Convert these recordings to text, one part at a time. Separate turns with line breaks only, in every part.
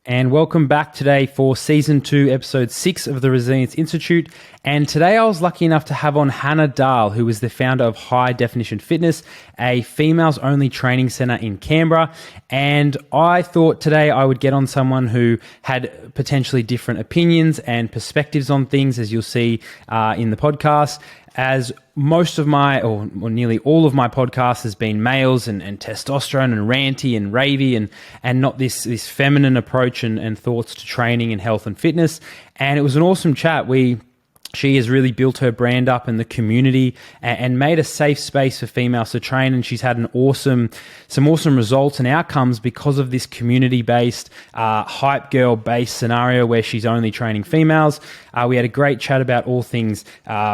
And welcome back today for season 2, episode 6 of the Resilience Institute. And today I was lucky enough to have on Hannah Dahl, who is the founder of High Definition Fitness, a females only training center in Canberra. And I thought today I would get on someone who had potentially different opinions and perspectives on things, as you'll see in the podcast. As most of my, or nearly all of my podcasts has been males and testosterone and ranty and ravey and not this feminine approach and thoughts to training and health and fitness. And it was an awesome chat. She has really built her brand up in the community and made a safe space for females to train. And she's had some awesome results and outcomes because of this community-based, hype girl-based scenario where she's only training females. We had a great chat about all things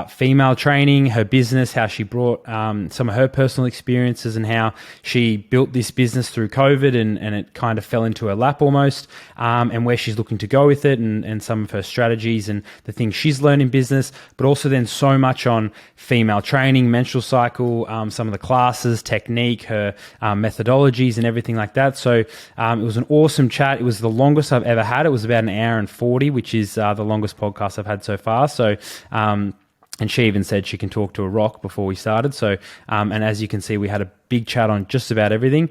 female training, her business, how she brought some of her personal experiences and how she built this business through COVID and it kind of fell into her lap almost, and where she's looking to go with it and some of her strategies and the things she's learned in business, but also then so much on female training, menstrual cycle, some of the classes, technique, her methodologies and everything like that. So it was an awesome chat. It was the longest I've ever had. It was about an hour and 40, which is the longest podcast I've had so far. So, and she even said she can talk to a rock before we started. So, and as you can see, we had a big chat on just about everything.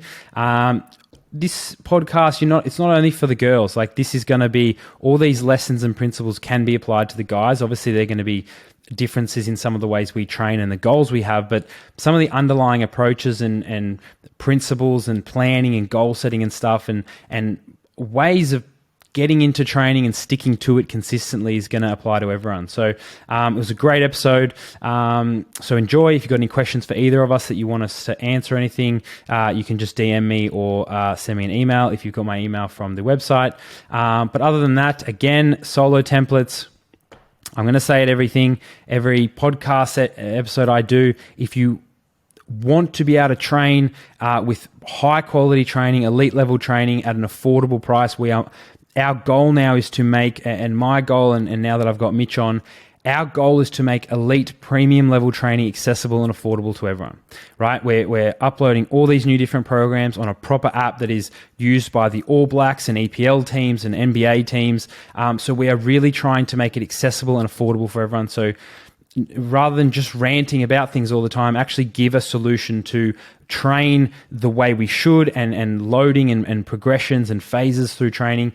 This podcast, it's not only for the girls. Like, this is going to be, all these lessons and principles can be applied to the guys. Obviously, they're going to be differences in some of the ways we train and the goals we have, but some of the underlying approaches and principles and planning and goal setting and stuff and ways of getting into training and sticking to it consistently is going to apply to everyone. So it was a great episode. So enjoy. If you've got any questions for either of us that you want us to answer anything, you can just DM me or send me an email if you've got my email from the website. But other than that, again, solo templates. I'm going to say it every podcast episode I do. If you want to be able to train with high quality training, elite level training at an affordable price, our goal now is to make, and my goal, and now that I've got Mitch on, our goal is to make elite premium level training accessible and affordable to everyone, right? We're uploading all these new different programs on a proper app that is used by the All Blacks and EPL teams and NBA teams. So we are really trying to make it accessible and affordable for everyone. So rather than just ranting about things all the time, actually give a solution to train the way we should and loading and progressions and phases through training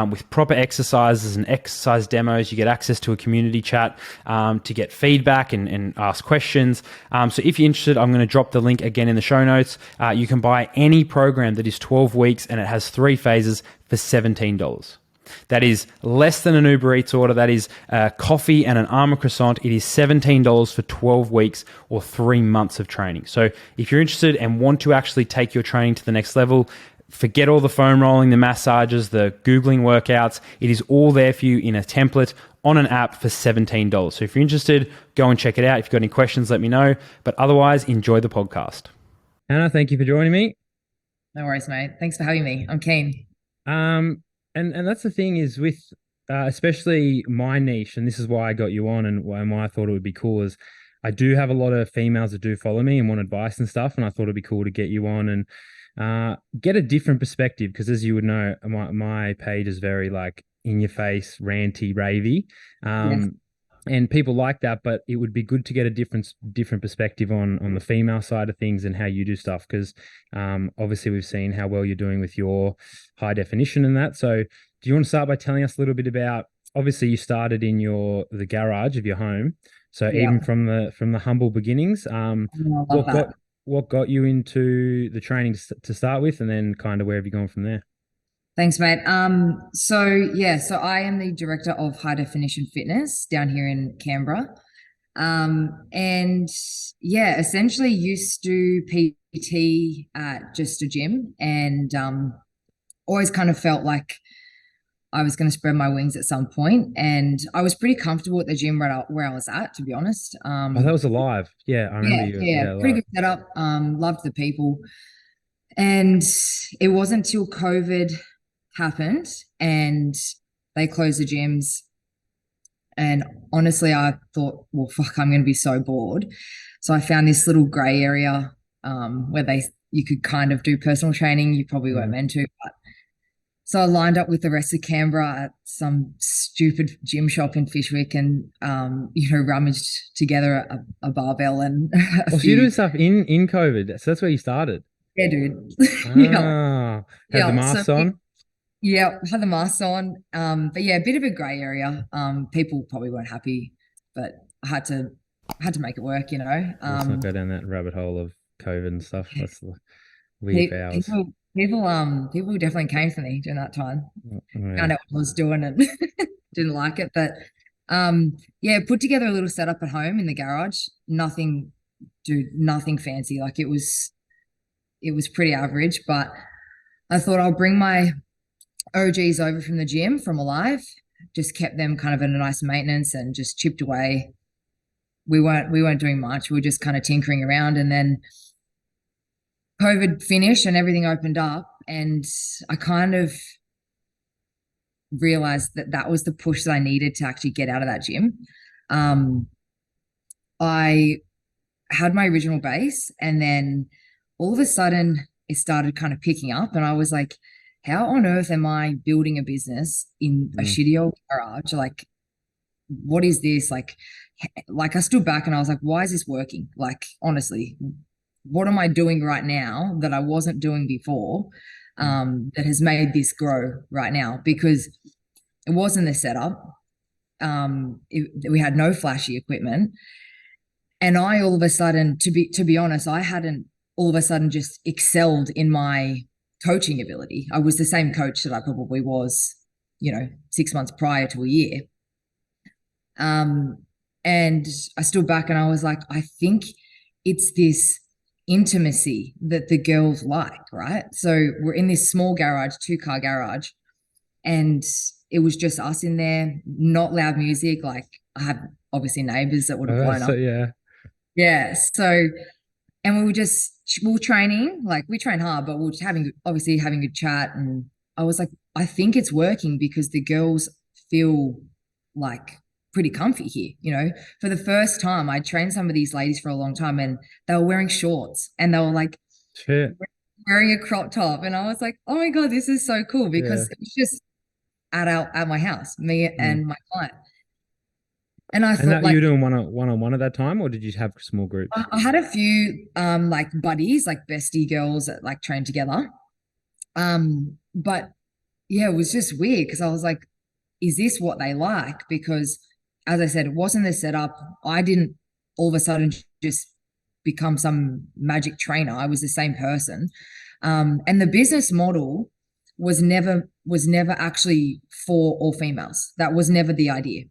with proper exercises and exercise demos. You get access to a community chat to get feedback and ask questions. So if you're interested, I'm going to drop the link again in the show notes. You can buy any program that is 12 weeks and it has 3 phases for $17. That is less than an Uber Eats order. That is coffee and an almond croissant. It is $17 for 12 weeks or 3 months of training. So if you're interested and want to actually take your training to the next level, forget all the foam rolling, the massages, the Googling workouts. It is all there for you in a template on an app for $17. So if you're interested, go and check it out. If you've got any questions, let me know. But otherwise, enjoy the podcast. Hannah, thank you for joining me.
No worries, mate. Thanks for having me. I'm keen.
And that's the thing is with especially my niche, and this is why I got you on and why I thought it would be cool, is I do have a lot of females that do follow me and want advice and stuff, and I thought it'd be cool to get you on and get a different perspective, because as you would know, my page is very like in your face, ranty, ravey.
Yes.
And people like that, but it would be good to get a different perspective on the female side of things and how you do stuff, because obviously we've seen how well you're doing with your high definition and that. So do you want to start by telling us a little bit about, obviously you started in the garage of your home, so
Yeah.
even from the humble beginnings,
I love that.
what got you into the training to start with, and then kind of where have you gone from there?
Thanks, mate. So I am the director of High Definition Fitness down here in Canberra. And yeah, essentially used to PT at just a gym and always kind of felt like I was going to spread my wings at some point. And I was pretty comfortable at the gym where I was at, to be honest.
Oh, that was alive. Yeah, I remember you.
Yeah,
Yeah,
pretty
alive.
good setup. Loved the people. And it wasn't till COVID happened and they closed the gyms. And honestly, I thought, well, fuck, I'm going to be so bored. So I found this little gray area where you could kind of do personal training. You probably weren't meant to, but So I lined up with the rest of Canberra at some stupid gym shop in Fishwick and, rummaged together a barbell and a
Oh, so you're
few.
doing stuff in COVID. So that's where you started.
Yeah, dude. Yeah.
Ah, had the
Yeah.
masks on.
Yeah, had the mask on. But yeah, a bit of a grey area. People probably weren't happy, but I had to make it work, you know.
Let's not go down that rabbit hole of COVID and stuff. That's the wee hours.
People definitely came for me during that time.
Oh, yeah.
Found out what I was doing and didn't like it. But yeah, put together a little setup at home in the garage. Nothing, dude, nothing fancy. Like it was pretty average, but I thought I'll bring my OGs over from the gym from Alive, just kept them kind of in a nice maintenance and just chipped away. We weren't doing much. We were just kind of tinkering around, and then COVID finished and everything opened up, and I kind of realized that that was the push that I needed to actually get out of that gym. Um, I had my original base, and then all of a sudden it started kind of picking up, and I was like, how on earth am I building a business in a
Mm.
shitty old garage? Like, what is this? Like I stood back and I was like, why is this working? Like, honestly, what am I doing right now that I wasn't doing before? That has made this grow right now? Because it wasn't the setup. We had no flashy equipment, and I all of a sudden, to be honest, I hadn't all of a sudden just excelled in my coaching ability. I was the same coach that I probably was, 6 months prior to a year. Um, and I stood back and I was like, I think it's this intimacy that the girls like, right? So we're in this small garage, two-car garage, and it was just us in there, not loud music. Like I have obviously neighbors that would have blown
So
up.
yeah.
Yeah. So, and we were training, like we train hard, but we were just having a chat. And I was like, I think it's working because the girls feel like pretty comfy here. For the first time, I trained some of these ladies for a long time, and they were wearing shorts and they were like
Shit.
wearing a crop top. And I was like, oh my God, this is so cool
Yeah.
because it was just at my house, me
Mm.
and my client. And I
And
thought
that you
like
were doing one on one at that time, or did you have small groups?
I had a few like buddies, like bestie girls that like trained together. But yeah, it was just weird because I was like, is this what they like? Because as I said, it wasn't the setup. I didn't all of a sudden just become some magic trainer. I was the same person. And the business model was never actually for all females. That was never the idea.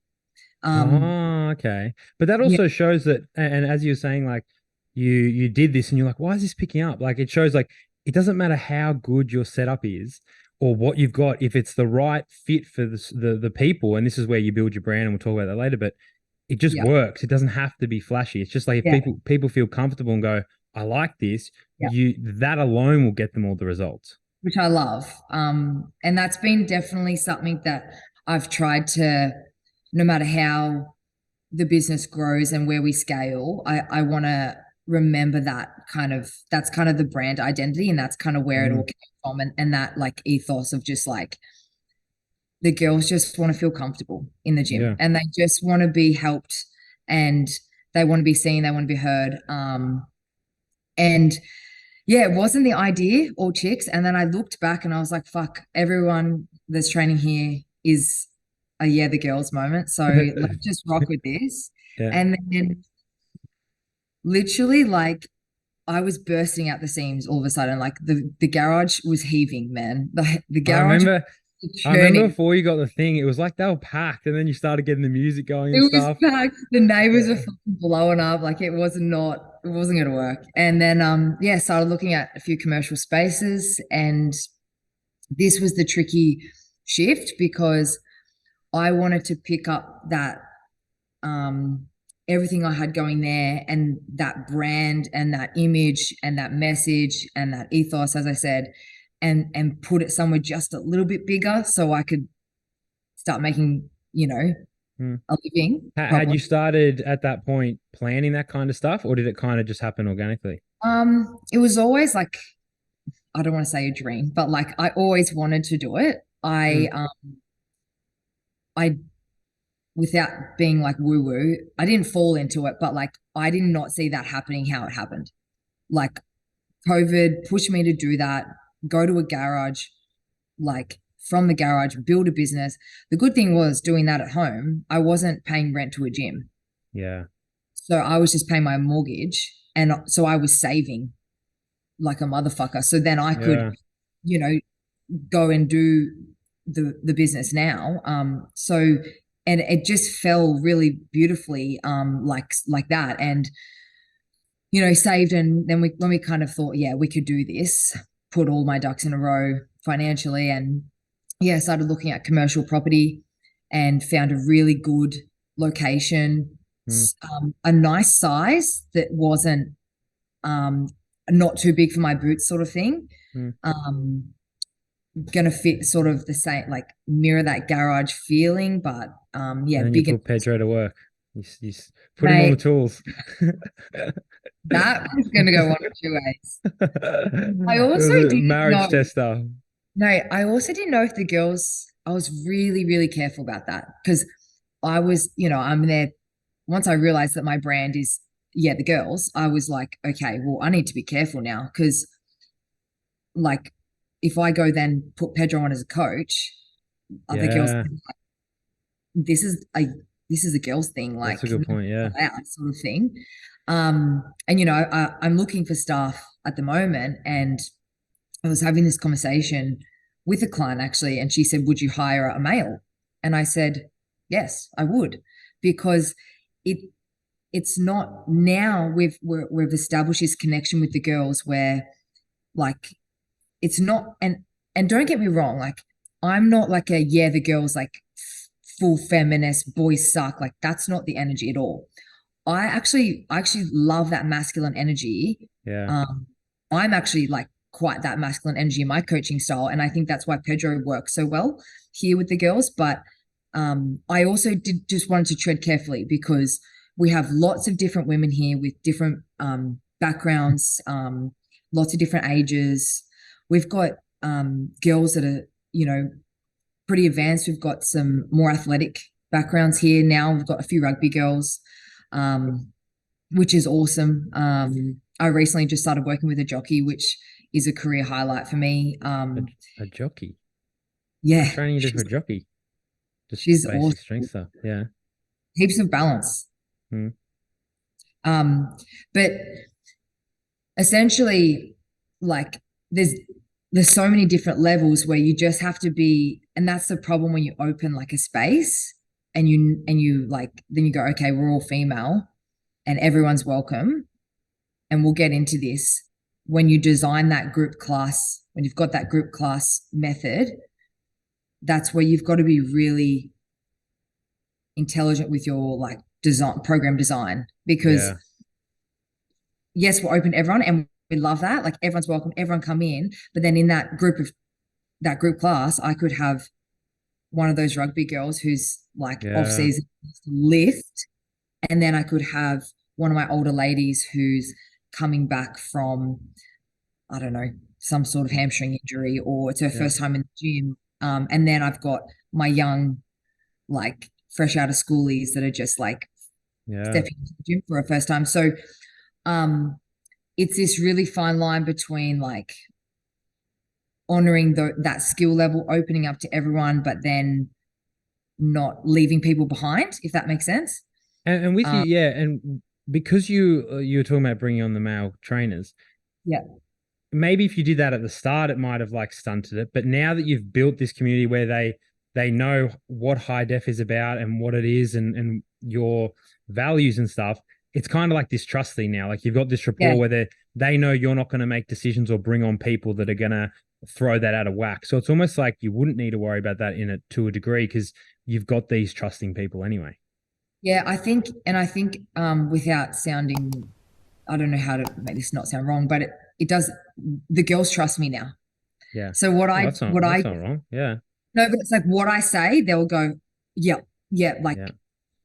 Um,
Oh, okay. But that
yeah,
also shows that, and as you were saying, like you did this and you're like, why is this picking up? Like it shows like it doesn't matter how good your setup is or what you've got, if it's the right fit for the people, and this is where you build your brand, and we'll talk about that later, but it just
yeah,
works. It doesn't have to be flashy. It's just like if
yeah,
people feel comfortable and go, I like this,
yeah.
that alone will get them all the results.
Which I love. And that's been definitely something that I've tried to, no matter how the business grows and where we scale, I want to remember that's kind of the brand identity, and that's kind of where it all
Mm,
came from, and that like ethos of just like the girls just want to feel comfortable in the gym
yeah.
and they just want to be helped, and they want to be seen, they want to be heard. And yeah, it wasn't the idea, all chicks. And then I looked back and I was like, fuck, everyone that's training here is a yeah, the girls moment. So let's just rock with this.
Yeah.
And then literally like I was bursting out the seams all of a sudden. Like the garage was heaving, man. The
I
garage
remember
was
I remember
churning.
before you got the thing, it was like they were packed, and then you started getting the music going
It
and
was
stuff.
packed. The neighbors were
Yeah.
fucking blowing up. Like it wasn't gonna work. And then yeah, started looking at a few commercial spaces, and this was the tricky shift because I wanted to pick up that um, everything I had going there and that brand and that image and that message and that ethos, as I said, and put it somewhere just a little bit bigger so I could start making,
Hmm.
a living
Had
properly.
you started at that point planning that kind of stuff, or did it kind of just happen organically?
It was always like I don't want to say a dream, but like I always wanted to do it. I
Mm.
I without being like woo woo, I didn't fall into it, but like I did not see that happening how it happened. Like COVID pushed me to do that, go to a garage, like from the garage, build a business. The good thing was doing that at home, I wasn't paying rent to a gym.
Yeah.
So I was just paying my mortgage. And so I was saving like a motherfucker. So then I could,
Yeah.
you know, go and do the business now. So and it just fell really beautifully, like that. And saved, and then when we kind of thought, yeah, we could do this, put all my ducks in a row financially, and yeah, started looking at commercial property and found a really good location,
Mm.
a nice size that wasn't um, not too big for my boots, sort of thing.
Mm.
Um, Gonna fit sort of the same, like mirror that garage feeling, but yeah,
And then you
big and
put Pedro to work. You put him on the
mate.
tools.
That was gonna go one of two ways. I
It
also
was a
didn't
marriage
know.
tester.
No, I also didn't know if the girls, I was really, really careful about that because I was, I'm there. Once I realized that my brand is, yeah, the girls, I was like, okay, well, I need to be careful now because, like, if I go then put Pedro on as a coach, other girls,
Yeah,
this is a this is a girls thing,
that's a
like
good point. Yeah.
that sort of thing. And I'm looking for staff at the moment, and I was having this conversation with a client actually, and she said, "Would you hire a male?" And I said, "Yes, I would," because it it's not now we've established this connection with the girls where like it's not, and don't get me wrong, like I'm not like a yeah the girls like full feminist boys suck, like that's not the energy at all. I actually love that masculine energy.
Yeah.
Um, I'm actually like quite that masculine energy in my coaching style, and I think that's why Pedro works so well here with the girls. But I also did just wanted to tread carefully because we have lots of different women here with different backgrounds, lots of different ages. We've got girls that are, pretty advanced. We've got some more athletic backgrounds here now. We've got a few rugby girls, um, which is awesome. I recently just started working with a jockey, which is a career highlight for me.
A, a jockey. What
Yeah,
training you do for a
she's
jockey? Just
she's
basic strength
awesome.
stuff. Yeah.
Heaps of balance.
Mm.
But essentially, like there's so many different levels where you just have to be, and that's the problem when you open like a space and you like then you go, okay, we're all female and everyone's welcome, and we'll get into this. When you design that group class, when you've got that group class method, that's where you've got to be really intelligent with your like program design, because
Yeah.
yes, we'll open everyone and we love that. Like everyone's welcome, everyone come in. But then in that group class, I could have one of those rugby girls who's like off
Yeah.
season lift, and then I could have one of my older ladies who's coming back from, I don't know, some sort of hamstring injury, or it's her
Yeah.
first time in the gym. And then I've got my young, like fresh out of schoolies that are just like
Yeah.
stepping into the gym for a first time. So um, it's this really fine line between like honoring that skill level, opening up to everyone, but then not leaving people behind, if that makes sense.
And with you,
Um,
yeah, and because you were talking about bringing on the male trainers,
yeah,
maybe if you did that at the start, it might have like stunted it. But now that you've built this community where they know what high def is about and what it is and your values and stuff, it's kind of like this trust thing now. Like you've got this
yeah,
rapport where they know you're not going to make decisions or bring on people that are going to throw that out of whack. So it's almost like you wouldn't need to worry about that in it to a degree because you've got these trusting people anyway.
yeah. I think without sounding, I don't know how to make this not sound wrong, but it does. The girls trust me now.
Yeah.
So what
Well,
I what
that's
I
not wrong. Yeah.
no, but it's like what I say, they'll go, yeah, yeah, like
Yeah.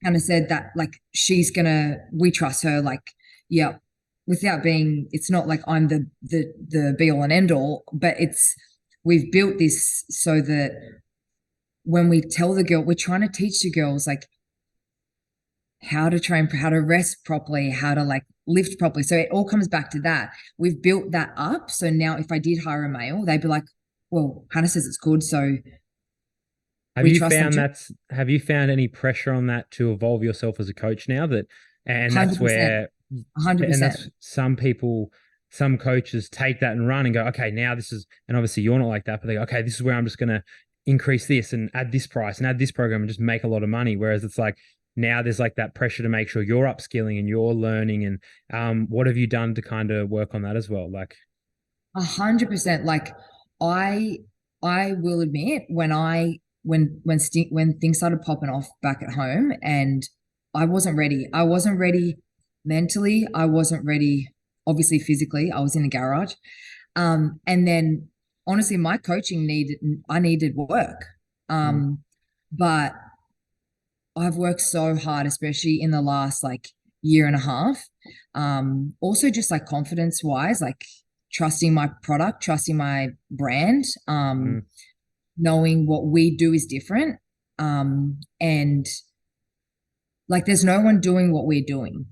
Hannah said that, like we trust her, like, yeah, without being, it's not like I'm the be all and end all, but we've built this so that when we tell the girl, we're trying to teach the girls like how to train, how to rest properly, how to like lift properly. So it all comes back to that. We've built that up. So now if I did hire a male, they'd be like, well, Hannah says it's good. So
Have
we
you
trust them
found
to
have you found any pressure on that to evolve yourself as a coach now that, and that's
100%,
where, and
100%.
that's some people, some coaches take that and run and go, okay, now this is, and obviously you're not like that, but they go, okay, this is where I'm just going to increase this and add this price and add this program and just make a lot of money. Whereas it's like now there's like that pressure to make sure you're upskilling and you're learning. And what have you done to kind of work on that as well? Like,
100%. Like I I will admit when things started popping off back at home and I wasn't ready. I wasn't ready mentally. I wasn't ready, obviously physically. I was in the garage. And then honestly, my coaching I needed work.
mm,
But I've worked so hard, especially in the last like year and a half. Also just like confidence wise, like trusting my product, trusting my brand,
mm,
knowing what we do is different. And like there's no one doing what we're doing.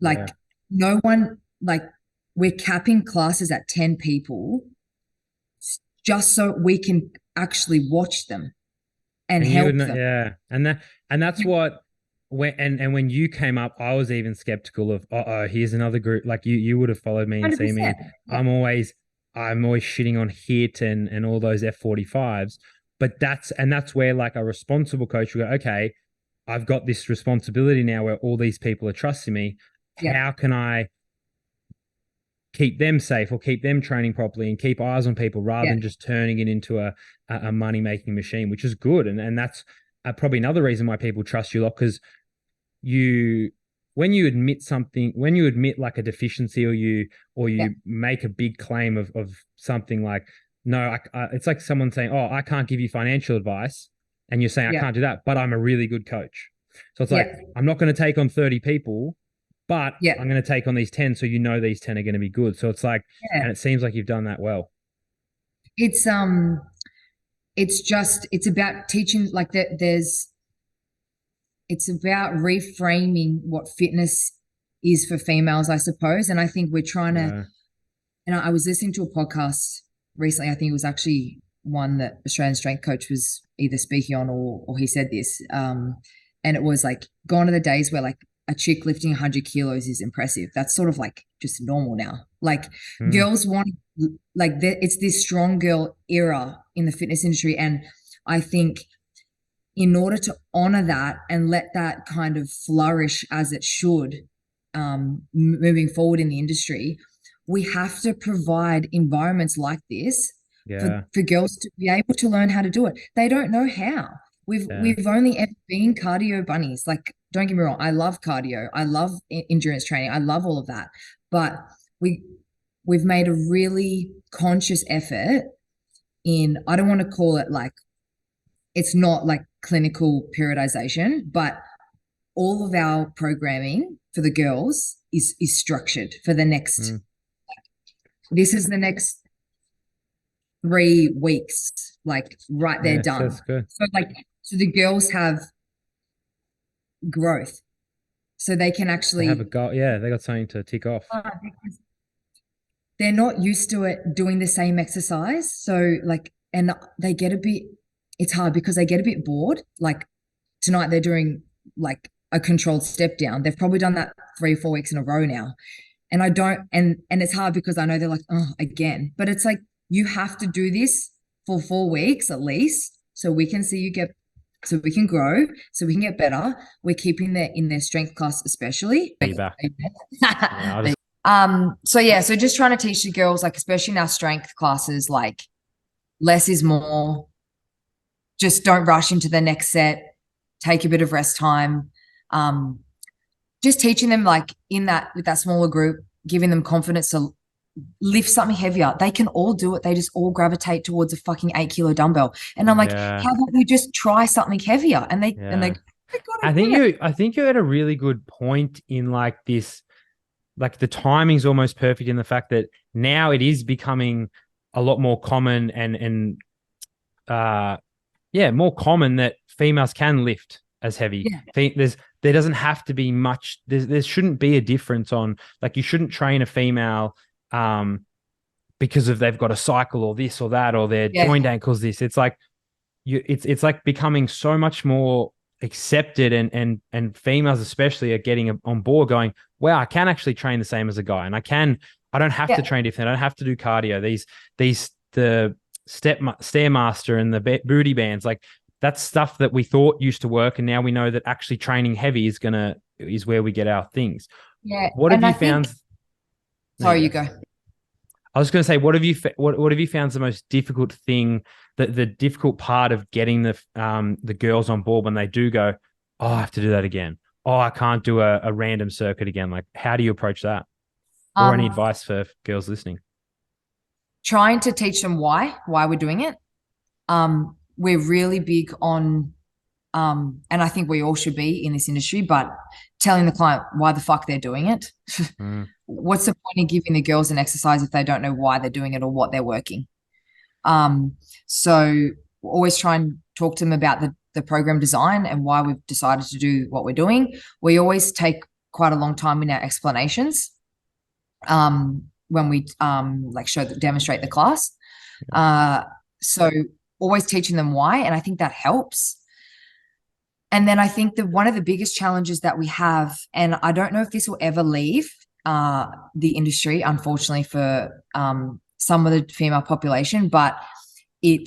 Like
yeah.
no one, like we're capping classes at 10 people just so we can actually watch them and
And you would
help
know,
them.
yeah. And that's what, when, and when you came up, I was even skeptical of, oh, here's another group. Like you would have followed me and seen me.
100%.
And
Yeah.
I'm always shitting on HIT and all those F45s. But that's where like a responsible coach will go, okay, I've got this responsibility now where all these people are trusting me.
Yeah.
How can I keep them safe or keep them training properly and keep eyes on people rather
Yeah.
than just turning it into a money making machine, which is good. And that's probably another reason why people trust you a lot, because you, when you admit something, when you admit like a deficiency, or
Yeah.
you make a big claim of something like, no, it's like someone saying, oh, I can't give you financial advice. And you're saying, I
Yeah.
can't do that, but I'm a really good coach. So it's like,
Yeah.
I'm not going to take on 30 people, but
Yeah.
I'm going to take on these 10. So these 10 are going to be good. So it's like, and
Yeah.
it seems like you've done that well.
It's it's about teaching like that it's about reframing what fitness is for females, I suppose. And I think we're trying to,
Yeah.
and I was listening to a podcast recently. I think it was actually one that Australian Strength Coach was either speaking on or he said this. And it was like gone are the days where like a chick lifting 100 kilos is impressive. That's sort of like just normal now. Like
Mm,
girls want, like it's this strong girl era in the fitness industry. And I think in order to honor that and let that kind of flourish as it should, moving forward in the industry, we have to provide environments like this
yeah.
for girls to be able to learn how to do it. They don't know how.
Yeah.
We've only ever been cardio bunnies. Like, don't get me wrong, I love cardio, I love endurance training, I love all of that, but we we've made a really conscious effort in, I don't want to call it like, it's not like clinical periodization, but all of our programming for the girls is structured for the next,
Mm,
this is the next 3 weeks, like right there
yeah.
done.
That's good.
So like so the girls have growth. So they can
They have a
actually
goal. Yeah. They got something to tick off.
because they're not used to it doing the same exercise. So like and they get a bit, it's hard because they get a bit bored. Like tonight they're doing like a controlled step down. They've probably done that 3 or 4 weeks in a row now. And I don't and it's hard because I know they're like, oh, again. But it's like you have to do this for 4 weeks at least so we can see you get so we can grow, so we can get better. We're keeping their in their strength class especially.
Be back. Yeah. I'll just
So yeah, so just trying to teach the girls, like especially in our strength classes, like less is more. Just don't rush into the next set. Take a bit of rest time. Um, just teaching them like in that with that smaller group, giving them confidence to lift something heavier. They can all do it. They just all gravitate towards a fucking 8 kilo dumbbell. And I'm like,
yeah.
how about we just try something heavier? And they
Yeah.
I gotta do it.
I think you're at a really good point in like this, like the timing's almost perfect in the fact that now it is becoming a lot more common and uh yeah, more common that females can lift as heavy.
Yeah.
There doesn't have to be much. There shouldn't be a difference on, like, you shouldn't train a female because of they've got a cycle or this or that or their
Yeah.
joint ankles this. It's like it's like becoming so much more accepted, and females especially are getting on board, going, wow, I can actually train the same as a guy, and I don't have to
Yeah.
train different. I don't have to do cardio. The stairmaster and the booty bands, like, that's stuff that we thought used to work, and now we know that actually training heavy is where we get our things.
Yeah.
What have
And I
you
think,
found? There
sorry,
you
you
go.
go.
I was going to say, what have you found is the most difficult thing, the difficult part of getting the girls on board when they do go, oh, I have to do that again. Oh, I can't do a random circuit again. Like, how do you approach that? Or any
Um,
advice for girls listening?
Trying to teach them why we're doing it. We're really big on, and I think we all should be in this industry, but telling the client why the fuck they're doing it.
Mm,
What's the point in giving the girls an exercise if they don't know why they're doing it or what they're working? Um, so always try and talk to them about the program design and why we've decided to do what we're doing. We always take quite a long time in our explanations when we like demonstrate the class. So always teaching them why, and I think that helps. And then I think that one of the biggest challenges that we have, and I don't know if this will ever leave the industry, unfortunately, for some of the female population, but I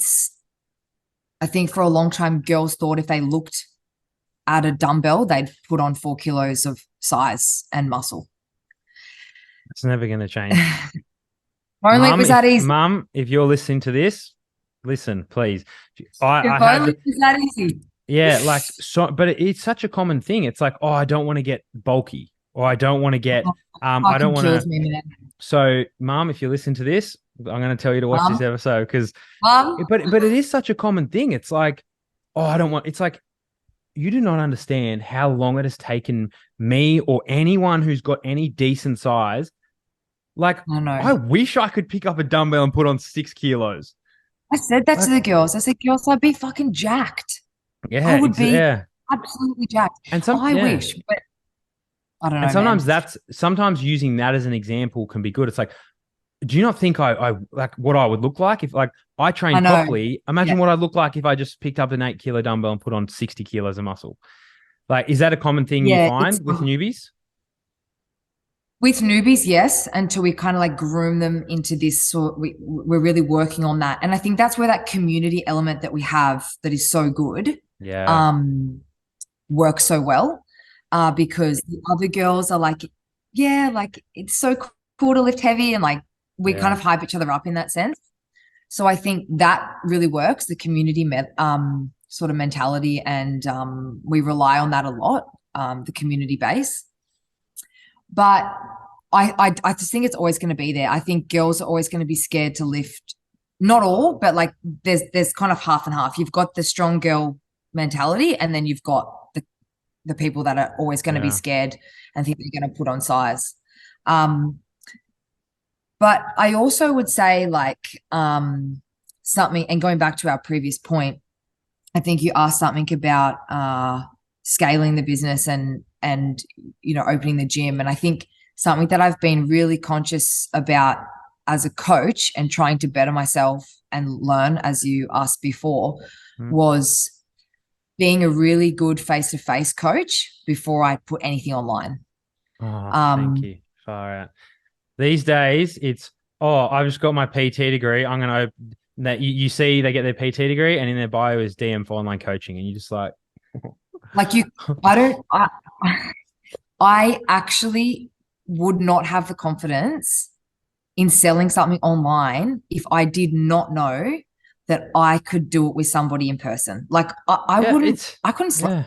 think for a long time, girls thought if they looked at a dumbbell, they'd put on 4 kilos of size and muscle.
it's never going to change.
Only it was that easy.
Mum, if you're listening to this, listen, please.
If only it was that easy.
Yeah, like, so, but it's such a common thing. It's like, oh, I don't want to get bulky, or I don't want to get, I don't want to.
Me, man.
So, Mum, if you listen to this, I'm going to tell you to watch this episode, because, but it is such a common thing. It's like, oh, I don't want. It's like, you do not understand how long it has taken me or anyone who's got any decent size. Like,
I know.
I wish I could pick up a dumbbell and put on 6 kilos.
I said that to the girls. I said, girls, I'd be fucking jacked.
Yeah,
I would be absolutely jacked.
And
I wish, but I don't know.
And sometimes sometimes using that as an example can be good. It's like, do you not think I like what I would look like if, like, I trained properly? Imagine what I'd look like if I just picked up an 8-kilo dumbbell and put on 60 kilos of muscle. Like, is that a common thing you find with newbies?
With newbies, yes, until we kind of like groom them into this sort. We're really working on that, and I think that's where that community element that we have that is so good, works so well, because the other girls are like, yeah, like, it's so cool to lift heavy, and like we kind of hype each other up in that sense. So I think that really works, the community sort of mentality, and we rely on that a lot, the community base. But I just think it's always going to be there. I think girls are always going to be scared to lift. Not all, but like there's kind of half and half. You've got the strong girl mentality, and then you've got the people that are always going to be scared and think they're going to put on size. But I also would say, like, something, and going back to our previous point, I think you asked something about scaling the business and opening the gym. And I think something that I've been really conscious about as a coach and trying to better myself and learn, as you asked before, was being a really good face-to-face coach before I put anything online.
Oh, thank you. Far out. These days, it's, oh, I've just got my PT degree. I'm going to, that you see they get their PT degree, and in their bio is DM for online coaching. And you just like, I actually would not have the confidence in selling something online if I did not know that I could do it with somebody in person. Like, I couldn't sleep. Yeah.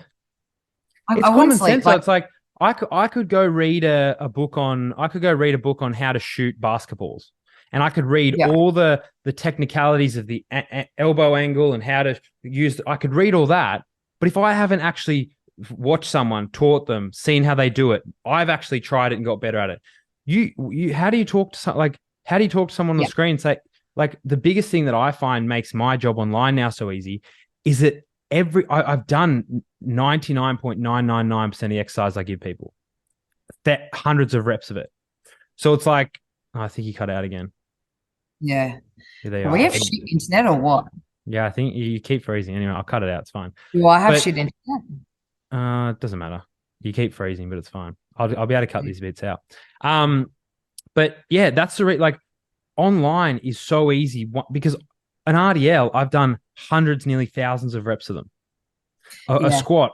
I
common
wouldn't sleep.
Sense. So it's like, I could go read a book on how to shoot basketballs. And I could read all the technicalities of the elbow angle and how to use, I could read all that. But if I haven't actually watched someone, taught them, seen how they do it, I've actually tried it and got better at it. How do you talk to someone on the screen? Say, like, the biggest thing that I find makes my job online now so easy is that I've done 99.999% of the exercise I give people, that hundreds of reps of it. So it's like, oh, I think you cut out again.
Yeah.
Yeah, there you
Do
are.
we have shit internet or what?
Yeah, I think you keep freezing. Anyway, I'll cut it out. It's fine.
Do I have
But
shit internet?
it doesn't matter. You keep freezing, but it's fine. I'll be able to cut these bits out. But yeah, that's like online is so easy because an RDL, I've done hundreds, nearly thousands of reps of them. A
Yeah.
squat,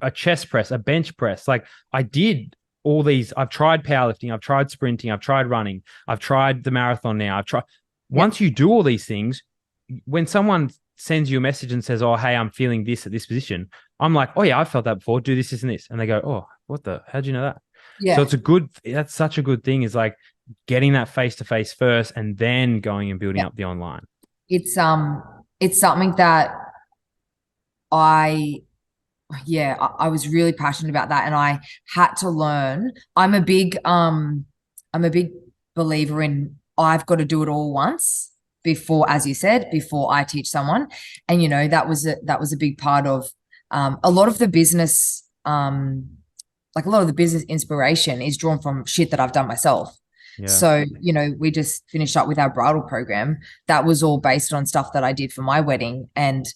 a chest press, a bench press. Like I did all these. I've tried powerlifting, I've tried sprinting, I've tried running, I've tried the marathon now. I've tried.
Yeah.
Once you do all these things, when someone sends you a message and says, "Oh, hey, I'm feeling this at this position," I'm like, "Oh yeah, I've felt that before. Do this, this, and this," and they go, "Oh, what the? How'd you know that?" So
Yeah.
that's such a good thing, is like getting that face to face first and then going and building
Yeah.
up the online.
It's something that I I was really passionate about that, and I had to learn. I'm a big believer in I've got to do it all once before, as you said, before I teach someone. And that was a big part of a lot of the business like a lot of the business inspiration is drawn from shit that I've done myself.
Yeah.
So, we just finished up with our bridal program. That was all based on stuff that I did for my wedding. And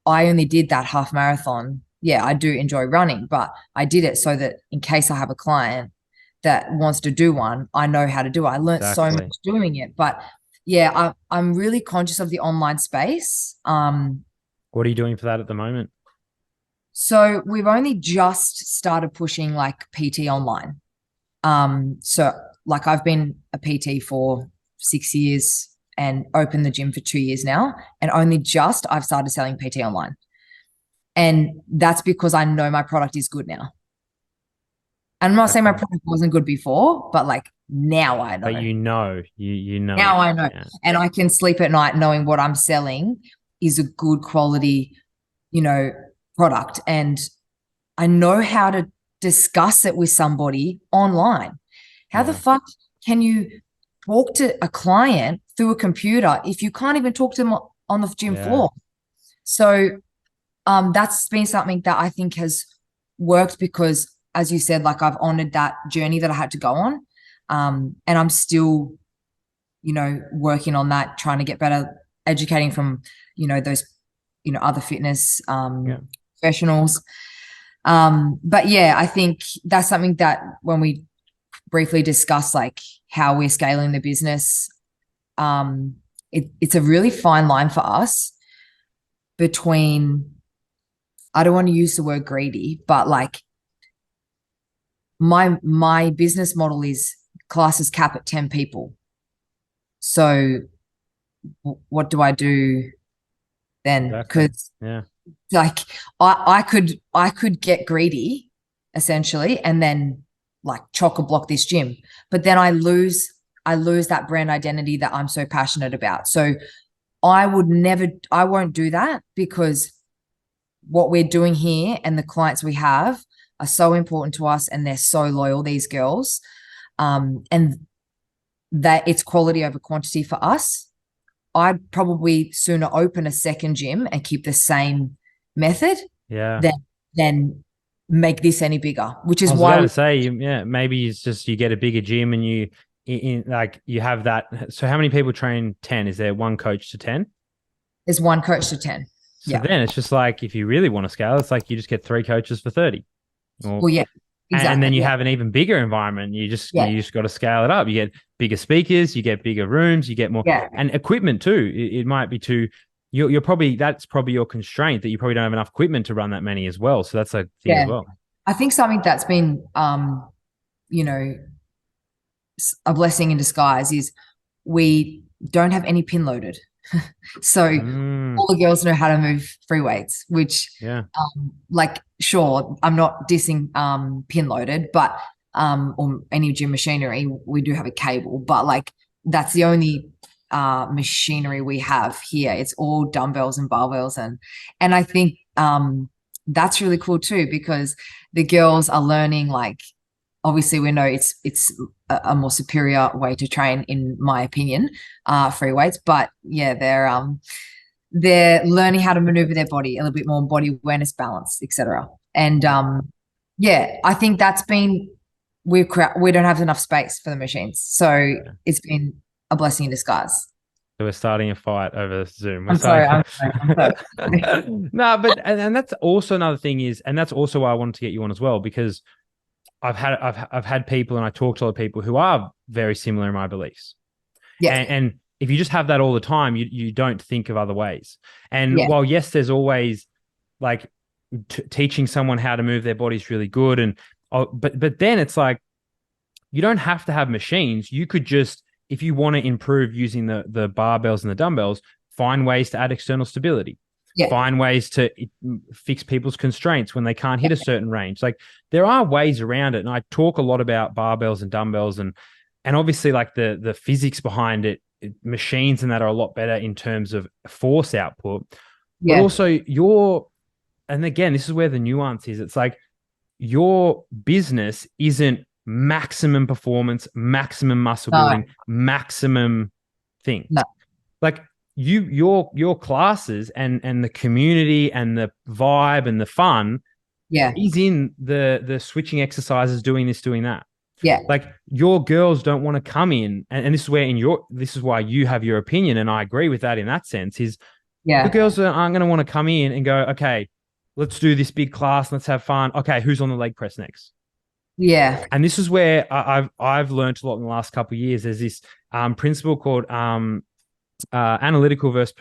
I only did that half marathon. Yeah, I do enjoy running, but I did it so that in case I have a client that wants to do one, I know how to do it. I learned so much doing it. But yeah, I'm really conscious of the online space.
What are you doing for that at the moment?
So we've only just started pushing like PT online. So like I've been a PT for 6 years and opened the gym for 2 years now, and only just I've started selling PT online. And that's because I know my product is good now. I'm not saying my product wasn't good before, but like now I know.
But you know.
Now I know. Yeah. And I can sleep at night knowing what I'm selling is a good quality, product. And I know how to discuss it with somebody online. How the fuck can you talk to a client through a computer if you can't even talk to them on the gym floor? So that's been something that I think has worked because, as you said, like I've honored that journey that I had to go on. And I'm still, working on that, trying to get better, educating from, those, other fitness professionals. But yeah, I think that's something that when we briefly discuss like how we're scaling the business, it's a really fine line for us between, I don't want to use the word greedy, but like my business model is classes cap at 10 people. So what do I do then? Because like I could get greedy essentially and then like chock-a-block this gym, but then I lose that brand identity that I'm so passionate about. So I won't do that, because what we're doing here and the clients we have are so important to us, and they're so loyal, these girls, and that it's quality over quantity for us. I'd probably sooner open a second gym and keep the same method than make this any bigger, which is why I was
about to say, maybe it's just you get a bigger gym and you have that. So how many people train 10? Is there one coach to 10?
There's one coach to 10.
So then it's just like, if you really want to scale, it's like you just get 3 coaches for 30.
Well, yeah, exactly.
And then you have an even bigger environment. You just got to scale it up. You get bigger speakers, you get bigger rooms, you get more and equipment too. It might be too. That's probably your constraint, that you probably don't have enough equipment to run that many as well. So that's a thing as well.
I think something that's been, a blessing in disguise is we don't have any pin loaded. So all the girls know how to move free weights, which sure, I'm not dissing pin loaded, but or any gym machinery. We do have a cable, but like that's the only machinery we have here. It's all dumbbells and barbells, and I think that's really cool too, because the girls are learning, like, obviously we know it's a more superior way to train, in my opinion, free weights, but yeah, they're learning how to maneuver their body a little bit more, body awareness, balance, etc. And yeah, I think that's been we don't have enough space for the machines, so it's been a blessing in disguise.
So we're starting a fight over Zoom. We're
I'm sorry,
starting.
I'm sorry, I'm sorry.
No, but and that's also another thing is, and that's also why I wanted to get you on as well, because I've had people and I talk to other people who are very similar in my beliefs.
Yeah,
And if you just have that all the time, you don't think of other ways. And
yeah,
while yes, there's always like teaching someone how to move their body is really good, and but then it's like you don't have to have machines. You could just, if you want to improve using the barbells and the dumbbells, find ways to add external stability.
yeah,
Find ways to fix people's constraints when they can't hit a certain range. Like there are ways around it. And I talk a lot about barbells and dumbbells and obviously like the physics behind it, machines and that are a lot better in terms of force output. But
yeah.
also and again, this is where the nuance is. It's like your business isn't maximum performance, maximum muscle
No,
building, maximum thing.
no,
Like your classes and the community and the vibe and the fun
yeah,
is in the switching exercises, doing this, doing that.
yeah,
Like your girls don't want to come in, and this is where this is why you have your opinion, and I agree with that in that sense. Is the
yeah,
girls aren't going to want to come in and go, okay, let's do this big class, let's have fun. Okay, who's on the leg press next?
yeah,
And this is where I've learned a lot in the last couple of years. There's this principle called analytical versus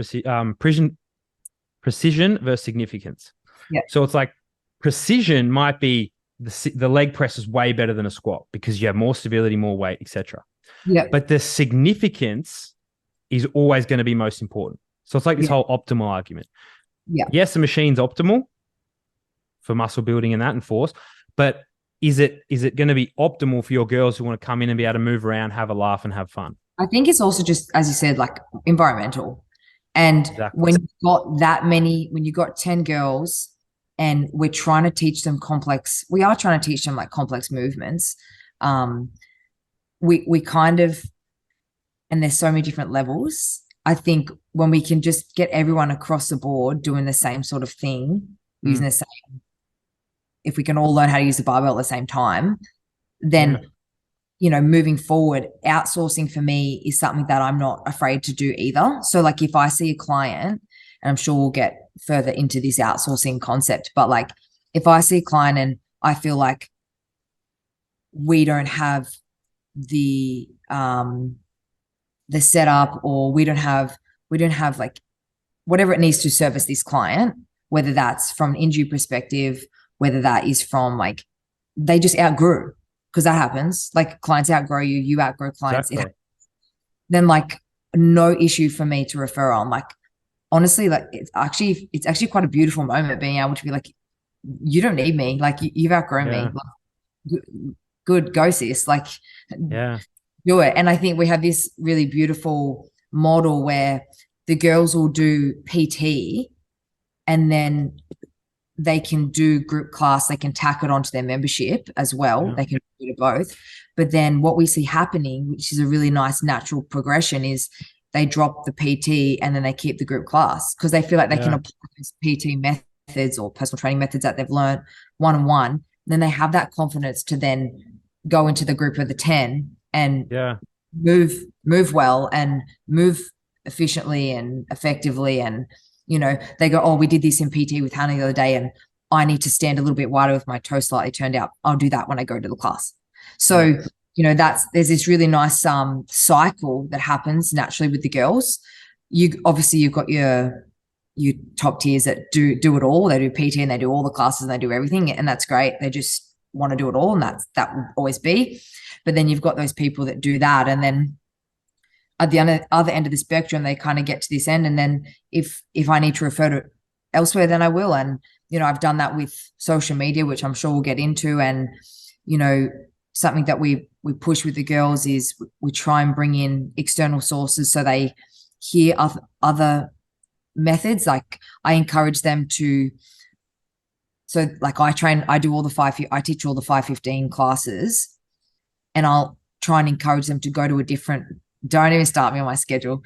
precision versus significance.
yeah,
So it's like precision might be the leg press is way better than a squat because you have more stability, more weight, etc.
yeah,
But the significance is always going to be most important. So it's like this
yeah,
whole optimal argument.
yeah.
Yes, the machine's optimal for muscle building and that and force, but is it going to be optimal for your girls who want to come in and be able to move around, have a laugh, and have fun?
I think it's also just, as you said, like environmental. And
Exactly.
when you've got that many, when you've got 10 girls and we're trying to teach them we are trying to teach them like complex movements. We kind of, and there's so many different levels. I think when we can just get everyone across the board doing the same sort of thing, using the same, if we can all learn how to use the barbell at the same time, then moving forward, outsourcing for me is something that I'm not afraid to do either. So like if I see a client, and I'm sure we'll get further into this outsourcing concept, but like if I see a client and I feel like we don't have the setup, or we don't have like whatever it needs to service this client, whether that's from an injury perspective, whether that is from like they just outgrew, because that happens. Like clients outgrow you, you outgrow clients.
Exactly.
Then like no issue for me to refer on. Like honestly, like it's actually quite a beautiful moment being able to be like, you don't need me. Like you've outgrown me. Like, good, go sis. Like do it. And I think we have this really beautiful model where the girls will do PT and then they can do group class, they can tack it onto their membership as well. They can do both. But then what we see happening, which is a really nice natural progression, is they drop the PT and then they keep the group class because they feel like they can apply those PT methods or personal training methods that they've learned one-on-one. Then they have that confidence to then go into the group of the 10 and move well and move efficiently and effectively. And they go, oh, we did this in PT with Hannah the other day and I need to stand a little bit wider with my toe slightly turned out. I'll do that when I go to the class. So there's this really nice cycle that happens naturally with the girls. You've got your top tiers that do it all. They do PT and they do all the classes and they do everything, and that's great. They just want to do it all, and that will always be. But then you've got those people that do that, and then at the other end of the spectrum, they kind of get to this end, and then if I need to refer to elsewhere, then I will. And I've done that with social media, which I'm sure we'll get into. And something that we push with the girls is we try and bring in external sources so they hear other methods. Like I encourage them to. So like I teach all the 515 classes, and I'll try and encourage them to go to a different. Don't even start me on my schedule.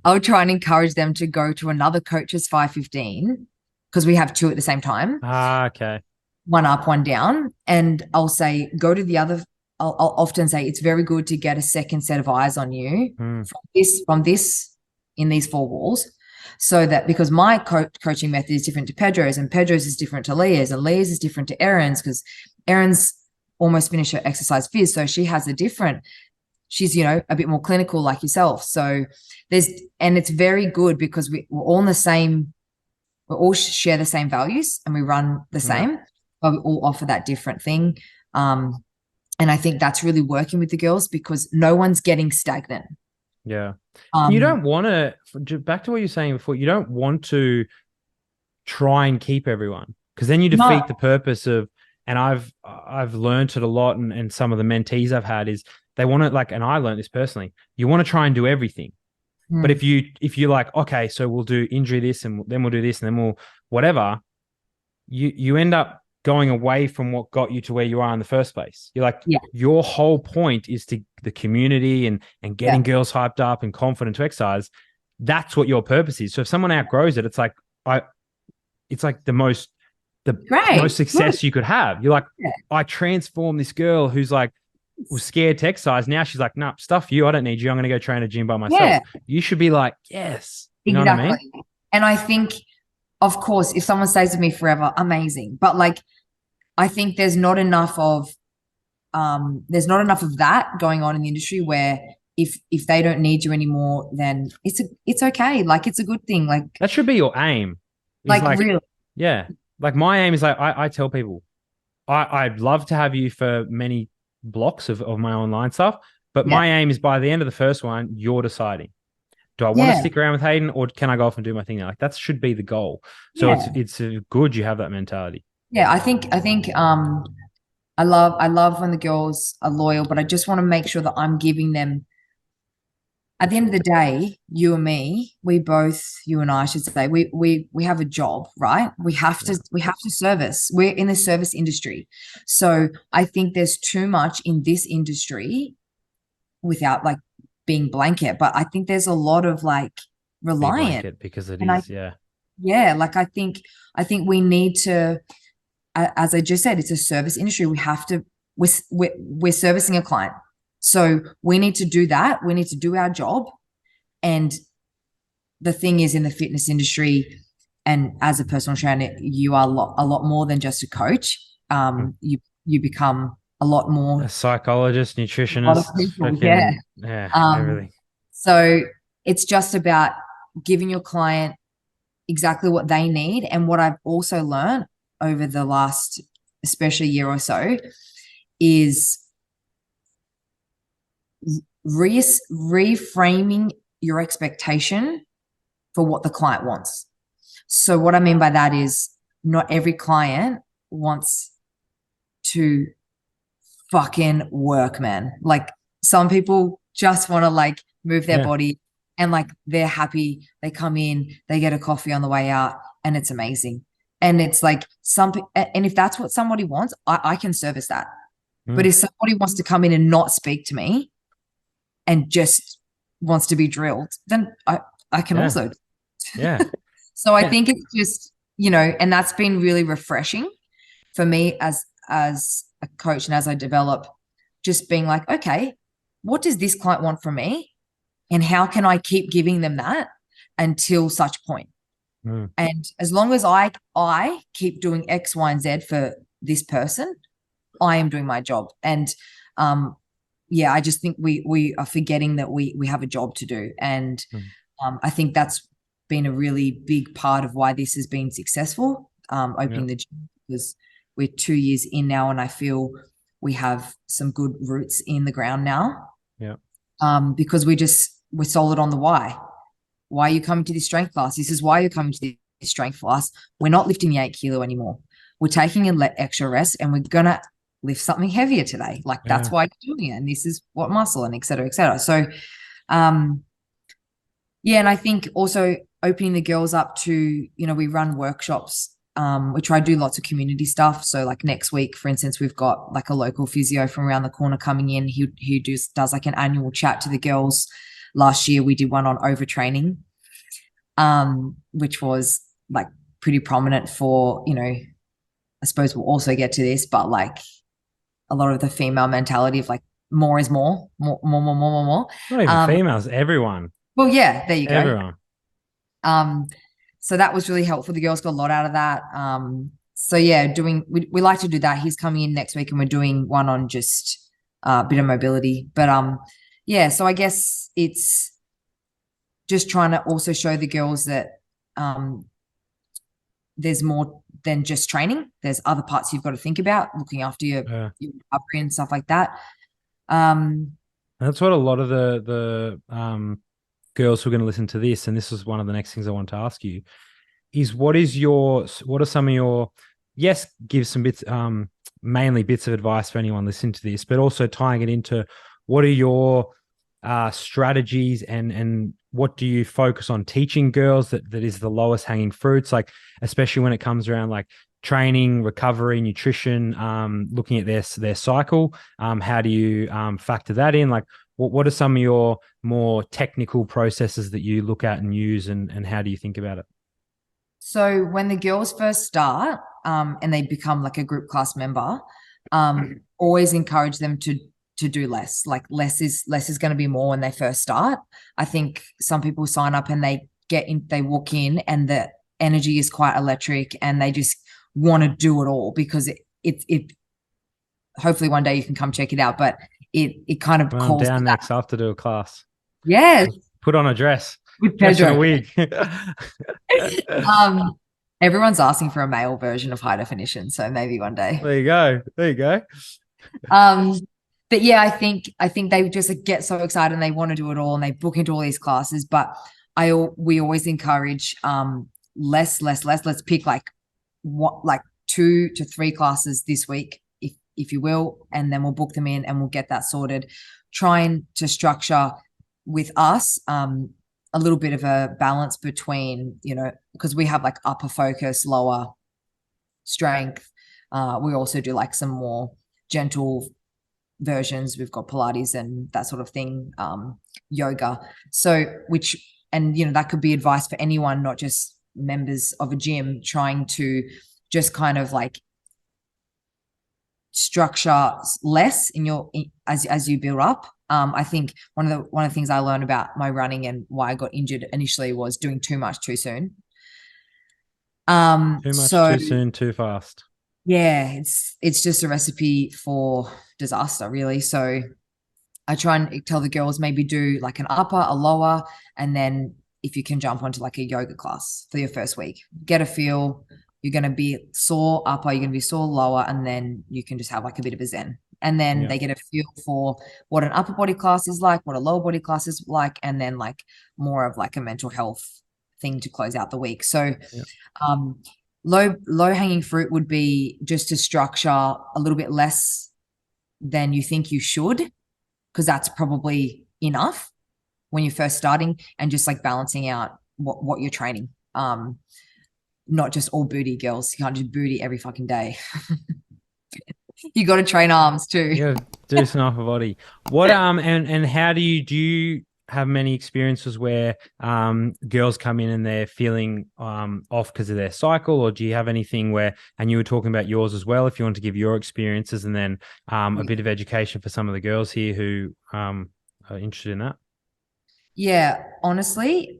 I would try and encourage them to go to another coach's 5:15 because we have two at the same time,
Ah, okay.
one up, one down. And I'll say, go to the other. I'll often say it's very good to get a second set of eyes on you
Mm,
from this in these four walls. So that because my coaching method is different to Pedro's, and Pedro's is different to Leah's, and Leah's is different to Erin's, because Erin's almost finished her exercise phys. So she has she's, a bit more clinical like yourself. So and it's very good because we're all in the same, we all share the same values and we run the same, but we all offer that different thing. And I think that's really working with the girls because no one's getting stagnant.
yeah. You don't want to, back to what you were saying before, you don't want to try and keep everyone because then you defeat the purpose of, and I've learned it a lot, and some of the mentees I've had is they want to, like, and I learned this personally, you want to try and do everything. But if you're like, okay, so we'll do injury this and then we'll do this and then we'll whatever, you end up going away from what got you to where you are in the first place. You're like, your whole point is to the community and getting girls hyped up and confident to exercise. That's what your purpose is. So if someone outgrows it, it's like the most success you could have. You're like, I transformed this girl who's like was scared to exercise. Now she's like, nah, stuff you. I don't need you. I'm going to go train a gym by myself. Yeah. You should be like, yes. You know what I mean?
And I think, of course, if someone stays with me forever, amazing. But like, I think there's not enough of that going on in the industry where if they don't need you anymore, then it's okay. Like, it's a good thing. Like,
that should be your aim.
Like really.
Yeah. Like my aim is like, I tell people, I'd love to have you for many blocks of my online stuff, but my aim is by the end of the first one, you're deciding, do I want to stick around with Hayden or can I go off and do my thing now? Like that should be the goal. So it's good you have that mentality.
Yeah, I think I love when the girls are loyal, but I just want to make sure that I'm giving them, at the end of the day, you and me, you and I should say, we have a job, right? We have to service. We're in the service industry. So I think there's too much in this industry without like being blanket, but I think there's a lot of like reliant
because it
is. Like I think we need to, as I just said, it's a service industry. We have to, we're servicing a client. So we need to do that. We need to do our job. And the thing is, in the fitness industry and as a personal trainer, you are a lot more than just a coach. You become a lot more.
A psychologist, nutritionist. Everything.
So it's just about giving your client exactly what they need. And what I've also learned over the last, especially year or so, is reframing your expectation for what the client wants. So what I mean by that is not every client wants to fucking work, man. Like some people just want to like move their body and like they're happy. They come in, they get a coffee on the way out and it's amazing. And it's like and if that's what somebody wants, I can service that. But if somebody wants to come in and not speak to me and just wants to be drilled, then I can also.
Yeah.
So I think it's just, and that's been really refreshing for me as a coach and as I develop, just being like, okay, what does this client want from me? And how can I keep giving them that until such point? And as long as I keep doing X, Y, and Z for this person, I am doing my job. And I just think we are forgetting that we have a job to do. And I think that's been a really big part of why this has been successful, opening the gym, because we're 2 years in now and I feel we have some good roots in the ground now.
Yeah.
Because we're solid on the why. Why are you coming to this strength class? This is why you're coming to this strength class. We're not lifting the 8 kilo anymore. We're taking an extra rest and we're going to lift something heavier today. Like that's why you're doing it. And this is what muscle and et cetera, et cetera. So, and I think also opening the girls up to, we run workshops. We try to do lots of community stuff. So like next week, for instance, we've got like a local physio from around the corner coming in. He does like an annual chat to the girls last year we did one on overtraining, which was like pretty prominent for, you know, I suppose we'll also get to this, but like a lot of the female mentality of like more is more.
Not even females, everyone.
Well, yeah, there you go.
Everyone.
So that was really helpful. The girls got a lot out of that. So yeah, we like to do that. He's coming in next week and we're doing one on just a bit of mobility. But yeah, so I guess it's just trying to also show the girls that there's more than just training. There's other parts you've got to think about, looking after your recovery and stuff like that.
That's what a lot of the girls who are going to listen to this, and this is one of the next things I want to ask you, is what are some of your, yes, give some bits, mainly bits of advice for anyone listening to this, but also tying it into what are your strategies and what do you focus on teaching girls that is the lowest hanging fruits, like especially when it comes around like training, recovery, nutrition, looking at their cycle. How do you factor that in? Like what are some of your more technical processes that you look at and use, and how do you think about it?
So when the girls first start and they become like a group class member, always encourage them to do less. Like less is going to be more when they first start. I think some people sign up and they walk in and the energy is quite electric and they just want to do it all because it hopefully one day you can come check it out, but it kind of
calls. I'm down next after do a class.
Yes.
Put on a dress.
Dress and
a wig.
Everyone's asking for a male version of High Definition, so maybe one day.
There you go.
But yeah, I think they just get so excited and they want to do it all and they book into all these classes. But we always encourage less. Let's pick like 2 to 3 classes this week, if you will, and then we'll book them in and we'll get that sorted. Trying to structure with us a little bit of a balance between, you know, because we have like upper focus, lower strength. We also do like some more gentle versions. We've got Pilates and that sort of thing, yoga. So you know, that could be advice for anyone, not just members of a gym, trying to just kind of like structure less as you build up. I think one of the things I learned about my running and why I got injured initially was doing too much too soon.
Too much too soon, too fast.
Yeah, it's just a recipe for disaster, really. So I try and tell the girls maybe do like an upper, a lower, and then if you can jump onto like a yoga class for your first week, get a feel. You're going to be sore upper, you're going to be sore lower, and then you can just have like a bit of a zen. And then they get a feel for what an upper body class is like, what a lower body class is like, and then like more of like a mental health thing to close out the week. So low hanging fruit would be just to structure a little bit less than you think you should, because that's probably enough when you're first starting, and just like balancing out what you're training. Not just all booty, girls. You can't do booty every fucking day. You got to train arms too.
Yeah, do some upper body. What and how do you have many experiences where girls come in and they're feeling off because of their cycle, or do you have anything where, and you were talking about yours as well, if you want to give your experiences, and then a bit of education for some of the girls here who are interested in that?
Yeah, honestly,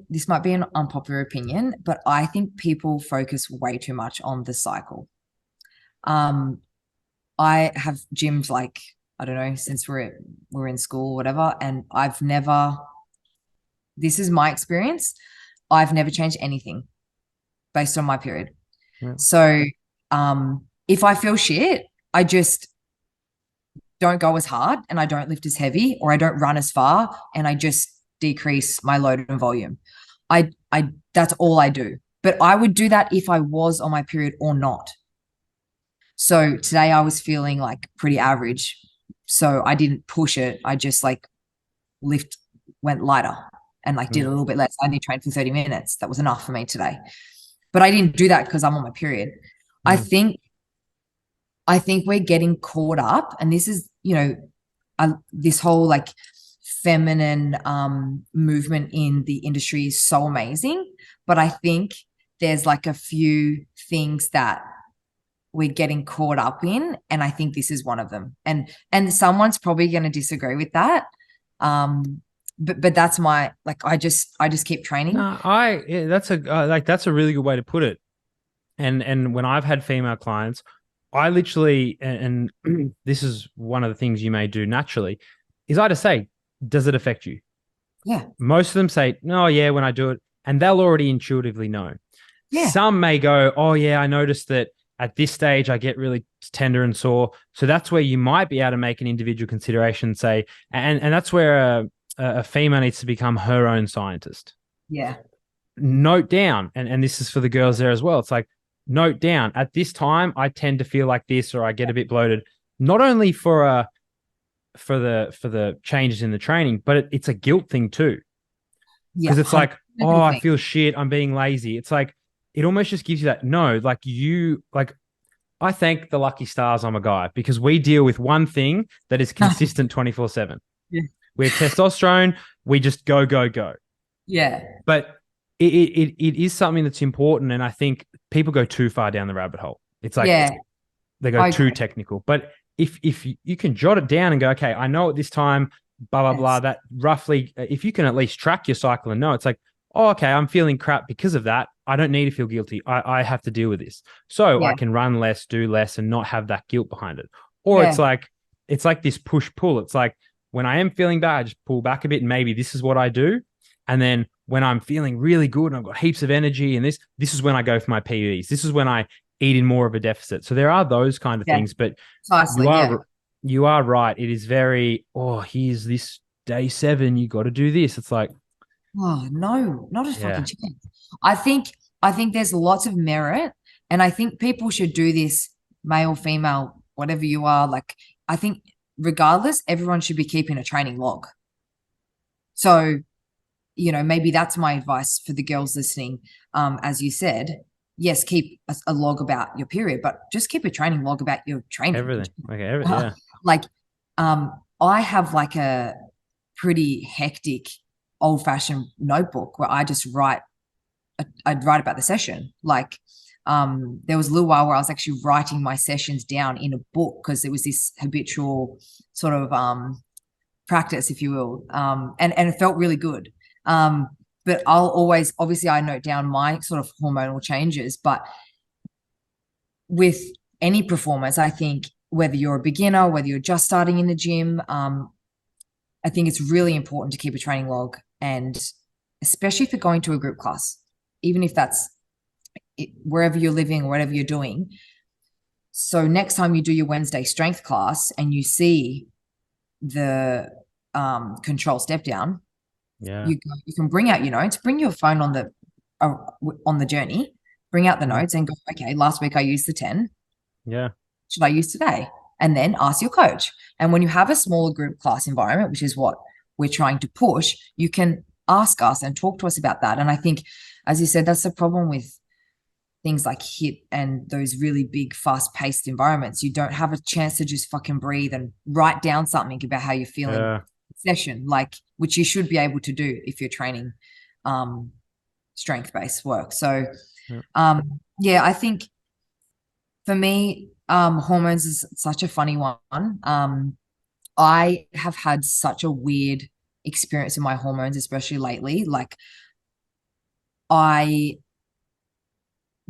this might be an unpopular opinion, but I think people focus way too much on the cycle. I have gyms like, I don't know, since we're in school or whatever, and this is my experience, I've never changed anything based on my period. Yeah. So if I feel shit, I just don't go as hard and I don't lift as heavy, or I don't run as far and I just decrease my load and volume. That's all I do. But I would do that if I was on my period or not. So today I was feeling like pretty average. So I didn't push it. I just like went lighter and like did a little bit less. I only trained for 30 minutes. That was enough for me today. But I didn't do that because I'm on my period. I think we're getting caught up, and this is, you know, this whole like feminine movement in the industry is so amazing. But I think there's like a few things that we're getting caught up in, and I think this is one of them. And someone's probably going to disagree with that. But that's my, like, I just keep training.
No, that's a really good way to put it. And when I've had female clients, I literally, and this is one of the things you may do naturally, is I just say, does it affect you?
Yeah.
Most of them say, no, yeah, when I do it, and they'll already intuitively know.
Yeah.
Some may go, oh yeah, I noticed that at this stage I get really tender and sore. So that's where you might be able to make an individual consideration, say, and that's where a female needs to become her own scientist.
Yeah.
Note down, and this is for the girls there as well. It's like, note down, at this time I tend to feel like this, or I get a bit bloated. Not only for the changes in the training, but it's a guilt thing too.
Yeah.
Because it's like, oh, I
thing.
feel shit, I'm being lazy. It's like, it almost just gives you that, no, like I thank the lucky stars I'm a guy, because we deal with one thing that is consistent 24/7.
Yeah.
We're testosterone, we just go, go, go.
Yeah.
But it is something that's important, and I think people go too far down the rabbit hole. It's like,
Yeah.
they go too technical. But if you can jot it down and go, okay, I know at this time, blah, blah,
Yes.
blah, that roughly, if you can at least track your cycle and know, it's like, oh, okay, I'm feeling crap because of that. I don't need to feel guilty. I have to deal with this. So
Yeah.
I can run less, do less, and not have that guilt behind it. Or
Yeah.
it's like this push-pull. It's like, when I am feeling bad, I just pull back a bit, and maybe this is what I do. And then when I'm feeling really good and I've got heaps of energy, and this is when I go for my PEDs. This is when I eat in more of a deficit. So there are those kind of things, but
Precisely,
you are right. It is very, oh, here's this day 7, you got to do this. It's like,
oh no, not a
Yeah.
fucking chance. I think there's lots of merit, and I think people should do this, male, female, whatever you are. Like, I think regardless, everyone should be keeping a training log. So, maybe that's my advice for the girls listening. As you said, yes, keep a log about your period, but just keep a training log about your training.
everything. Okay, everything. Yeah.
Like, I have like a pretty hectic old-fashioned notebook where I just I'd write about the session. Like, there was a little while where I was actually writing my sessions down in a book, because it was this habitual sort of practice, if you will, and it felt really good. But I'll always, obviously, I note down my sort of hormonal changes, but with any performance, I think, whether you're a beginner, whether you're just starting in the gym, I think it's really important to keep a training log, and especially if you're going to a group class, even if that's wherever you're living or whatever you're doing. So next time you do your Wednesday strength class and you see the control step down,
Yeah.
you can bring out your notes, bring your phone on the journey, bring out the notes and go, okay, last week I used the 10.
Yeah.
Should I use today? And then ask your coach. And when you have a smaller group class environment, which is what we're trying to push, you can ask us and talk to us about that. And I think, as you said, that's the problem with things like HIIT and those really big, fast-paced environments. You don't have a chance to just fucking breathe and write down something about how you're feeling session, like, which you should be able to do if you're training strength-based work. So I think for me, hormones is such a funny one. I have had such a weird experience with my hormones, especially lately. Like, I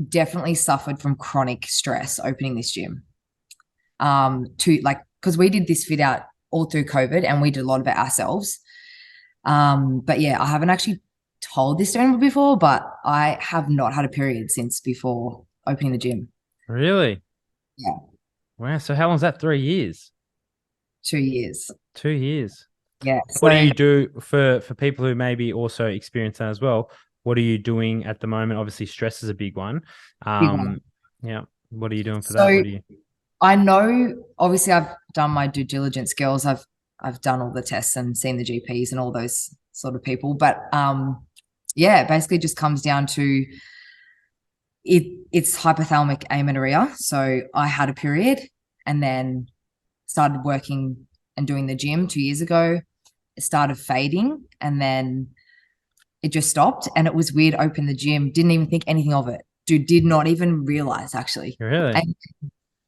definitely suffered from chronic stress opening this gym. Because we did this fit out all through COVID, and we did a lot of it ourselves. But yeah, I haven't actually told this to anyone before, but I have not had a period since before opening the gym.
Really?
Yeah.
Wow. So how long is that? 3 years?
2 years.
2 years.
Yeah.
What do you do for people who maybe also experience that as well? What are you doing at the moment? Obviously, stress is a big one. Yeah. What are you doing for that? What do you?
I know, obviously, I've done my due diligence, girls. I've done all the tests and seen the GPs and all those sort of people. But it basically just comes down to it's hypothalamic amenorrhea. So I had a period and then started working and doing the gym 2 years ago. started fading, and then it just stopped. And it was weird. Opened the gym, didn't even think anything of it. Dude, did not even realize actually.
Really?
And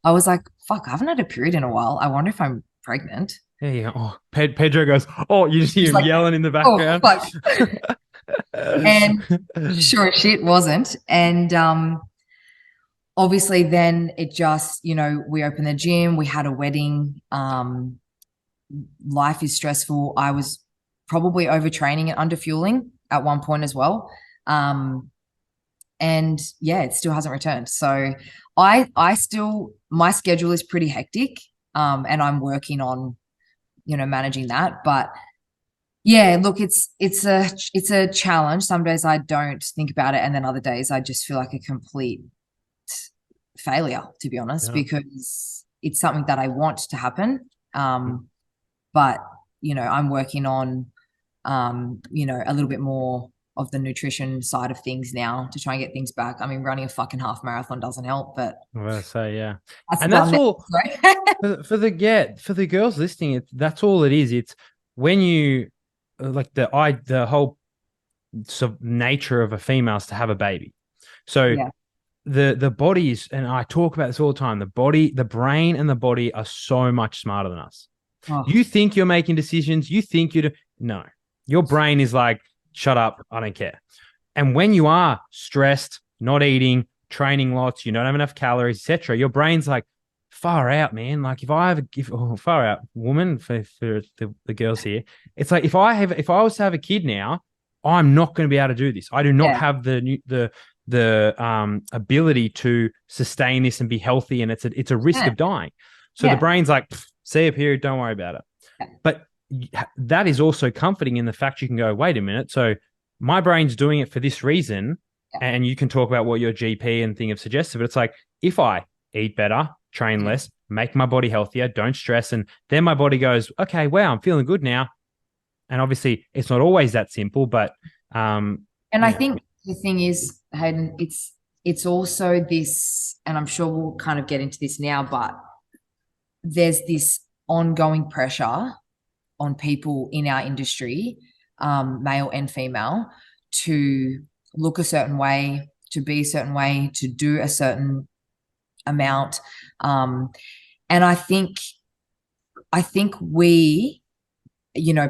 I was like, fuck, I haven't had a period in a while. I wonder if I'm pregnant.
Yeah, yeah. Oh, Pedro goes, oh, you just hear
Just
him
like,
yelling in the
oh,
background.
fuck. And sure as shit wasn't. And obviously then it just, we opened the gym, we had a wedding. Life is stressful. I was probably overtraining and underfueling at one point as well. And yeah, it still hasn't returned. So I still, my schedule is pretty hectic. And I'm working on, managing that. But yeah, look, it's a challenge. Some days I don't think about it, and then other days I just feel like a complete failure, to be honest,
Yeah.
because it's something that I want to happen. But I'm working on a little bit more of the nutrition side of things now to try and get things back. I mean, running a fucking half marathon doesn't help, but
Well, so yeah,
that's
and
about
that's all for the girls listening. That's all it is. It's when you like the whole nature of a female is to have a baby. So
yeah.
the bodies, and I talk about this all the time. The brain, and the body are so much smarter than us.
Oh,
You think you're making decisions. You think no. Your brain is like, shut up. I don't care. And when you are stressed, not eating, training lots, you don't have enough calories, etc., your brain's like, far out, man. Like far out, woman, for the girls here, it's like if I was to have a kid now, I'm not going to be able to do this. I do not
yeah.
have the ability to sustain this and be healthy, and it's a risk
Yeah.
of dying. So the
Yeah.
brain's like, see a period, don't worry about it.
Yeah.
But that is also comforting in the fact you can go, wait a minute. So my brain's doing it for this reason.
Yeah.
And you can talk about what your GP and thing have suggested. But it's like, if I eat better, train less, make my body healthier, don't stress, and then my body goes, okay, wow, I'm feeling good now. And obviously it's not always that simple, but
And I think the thing is, Hayden, it's also this, and I'm sure we'll kind of get into this now, but there's this ongoing pressure on people in our industry, male and female, to look a certain way, to be a certain way, to do a certain amount. And I think we,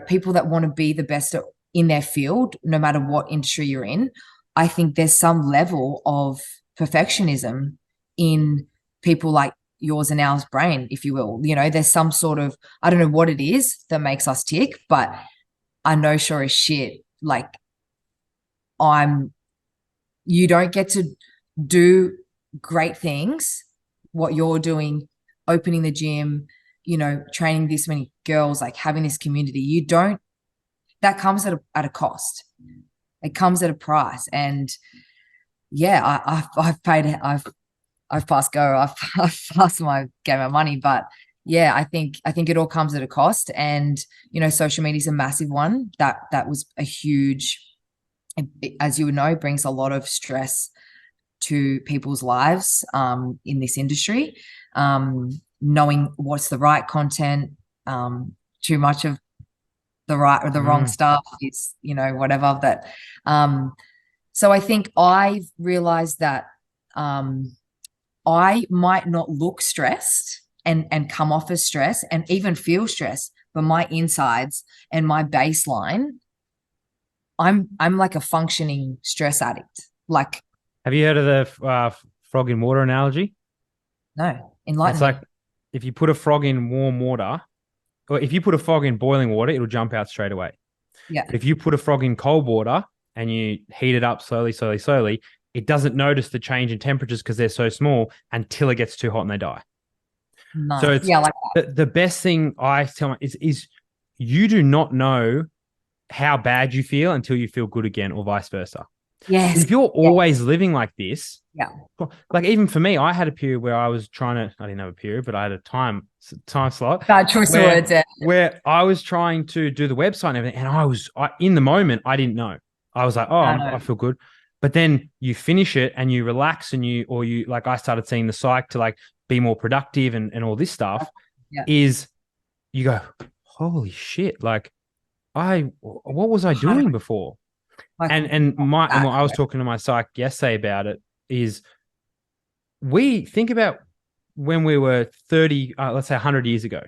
people that want to be the best in their field, no matter what industry you're in, I think there's some level of perfectionism in people like yours and ours brain, if you will. There's some sort of, I don't know what it is that makes us tick, but I know sure as shit, like you don't get to do great things, what you're doing, opening the gym, training this many girls, like having this community. That comes at a cost. It comes at a price. And yeah, I've passed go. I've passed my game of money, but yeah, I think it all comes at a cost. And social media is a massive one. That was a huge, as you would know, brings a lot of stress to people's lives in this industry. Knowing what's the right content, too much of the right or the wrong stuff is, whatever that. So I think I've realized that I might not look stressed and come off as stressed and even feel stressed, but my insides and my baseline, I'm like a functioning stress addict. Like,
have you heard of the frog in water analogy?
No, enlighten
It's
me.
like if you put a frog in warm water, or if you put a frog in boiling water, it'll jump out straight away.
Yeah.
But if you put a frog in cold water and you heat it up slowly, it doesn't notice the change in temperatures because they're so small until it gets too hot and they die.
Nice.
So it's
Yeah, like that.
the best thing I tell my is you do not know how bad you feel until you feel good again, or vice versa.
Yes.
If you're
Yeah.
always living like this,
Yeah.
like even for me, I had a period where I didn't have a period, but I had a time slot
Bad choice of words. Yeah.
where I was trying to do the website and everything. And in the moment, I didn't know. I was like, oh, I feel good. But then you finish it and you relax and like I started seeing the psych to like be more productive and all this stuff
Yeah.
is you go, holy shit. Like what was I
How do
doing before?
like
And
that?
what I was talking to my psych yesterday about it is we think about when we were 30, let's say 100 years ago.